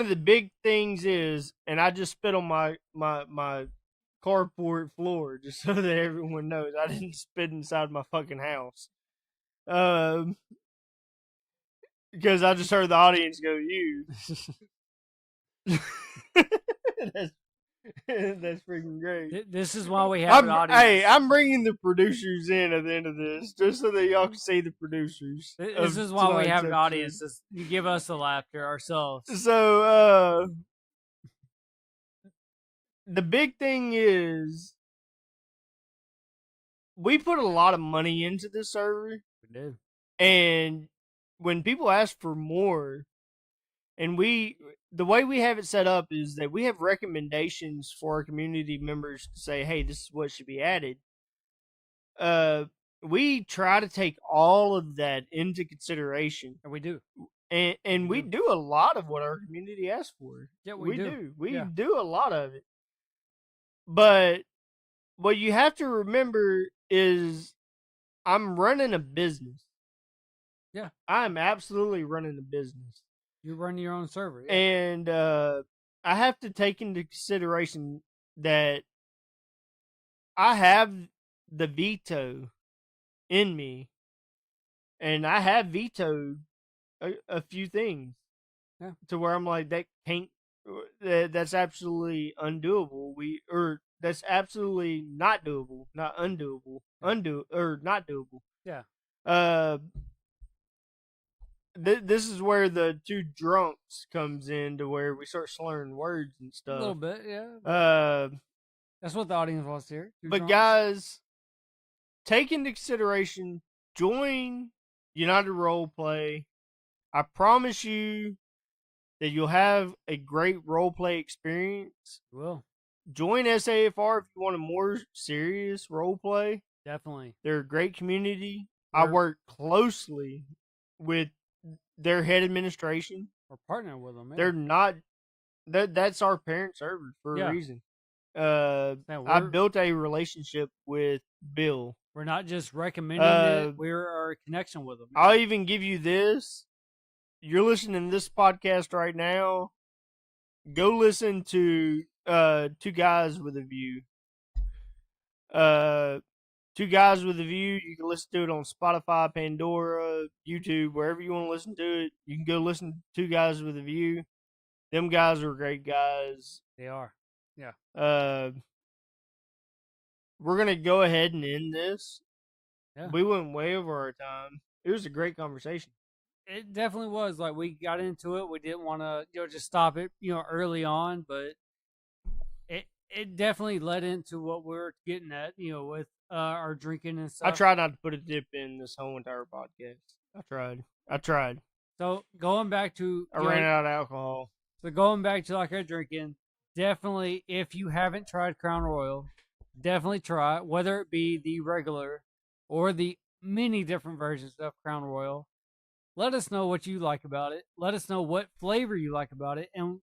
of the big things is, and I just spit on my carport floor just so that everyone knows I didn't spit inside my fucking house. Because I just heard the audience go, "You." that's, that's freaking great. This is why we have an audience. Hey, I'm bringing the producers in at the end of this, just so that y'all can see the producers. This is why we have an audience. You give us the laughter ourselves. So, the big thing is, we put a lot of money into this server. We did. And when people ask for more, and the way we have it set up is that we have recommendations for our community members to say, hey, this is what should be added. We try to take all of that into consideration. And we do. And we do a lot of what our community asks for. Yeah, we do. We do a lot of it. But what you have to remember is I'm running a business. Yeah. I'm absolutely running a business. You're running your own server. Yeah. And I have to take into consideration that I have the veto in me. And I have vetoed a few things. Yeah. To where I'm like, that's absolutely undoable. That's absolutely not doable. Not undoable. Not doable. Yeah. This is where the two drunks comes in, to where we start slurring words and stuff. A little bit, yeah. That's what the audience wants to hear. But guys, take into consideration, join United Roleplay. I promise you that you'll have a great roleplay experience. You will. Join SAFR if you want a more serious roleplay. Definitely. They're a great community. I work closely with their head administration. We're partnering with them. Man. They're not. That's our parent server for a reason. I built a relationship with Bill. We're not just recommending it. We're our connection with them. I'll even give you this. You're listening to this podcast right now. Go listen to Two Guys with a View. Two Guys with a View. You can listen to it on Spotify, Pandora, YouTube, wherever you want to listen to it. You can go listen to Two Guys with a View. Them guys are great guys. They are. Yeah. We're going to go ahead and end this. Yeah. We went way over our time. It was a great conversation. It definitely was. Like, we got into it. We didn't want to, just stop it, early on, but it definitely led into what we're getting at, with our drinking and stuff. I tried not to put a dip in this whole entire podcast. I tried. So going back to, I ran out of alcohol. So going back to like our drinking, definitely, if you haven't tried Crown Royal, definitely try it, whether it be the regular or the many different versions of Crown Royal. Let us know what you like about it. Let us know what flavor you like about it, and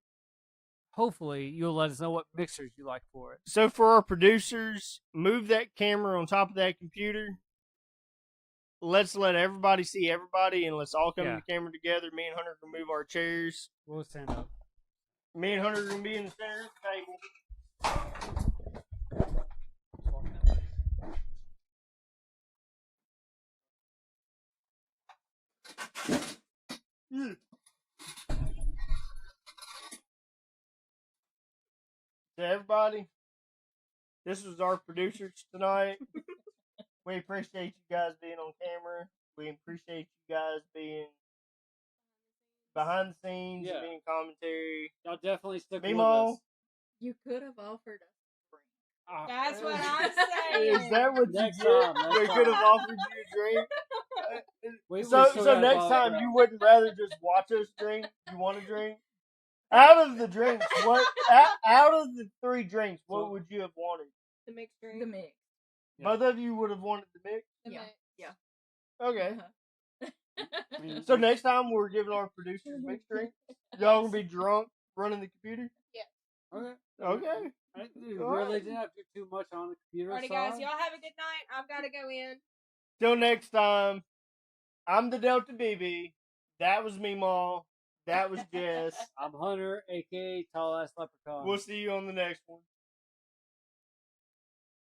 hopefully you'll let us know what mixers you like for it. So for our producers, move that camera on top of that computer. Let's let everybody see everybody, and let's all come to the camera together. Me and Hunter can move our chairs. We'll stand up. Me and Hunter are going to be in the center of the table. To everybody, this was our producers tonight. We appreciate you guys being on camera. We appreciate you guys being behind the scenes, being commentary. Y'all definitely stuck with Mimo, us. You could have offered us a drink. That's what I'm saying. Is that what Next you did? time, They could have offered you a drink. We So still got next vodka. time you wouldn't rather just watch us drink? You want a drink? Out of the drinks, out of the three drinks, what would you have wanted? The mixed drink. The mix. Yeah. Both of you would have wanted the mix? The Yeah. mix. Yeah. Okay. I mean, So next time we're giving our producers mixed drinks, y'all gonna be drunk running the computer? okay. Okay. You All really right. didn't have to do too much on the computer Alrighty, side. guys, y'all have a good night. I've got to go in. Till next time, I'm the Delta BB. That was me, Ma. That was Jess. I'm Hunter, aka Tall Ass Leprechaun. We'll see you on the next one.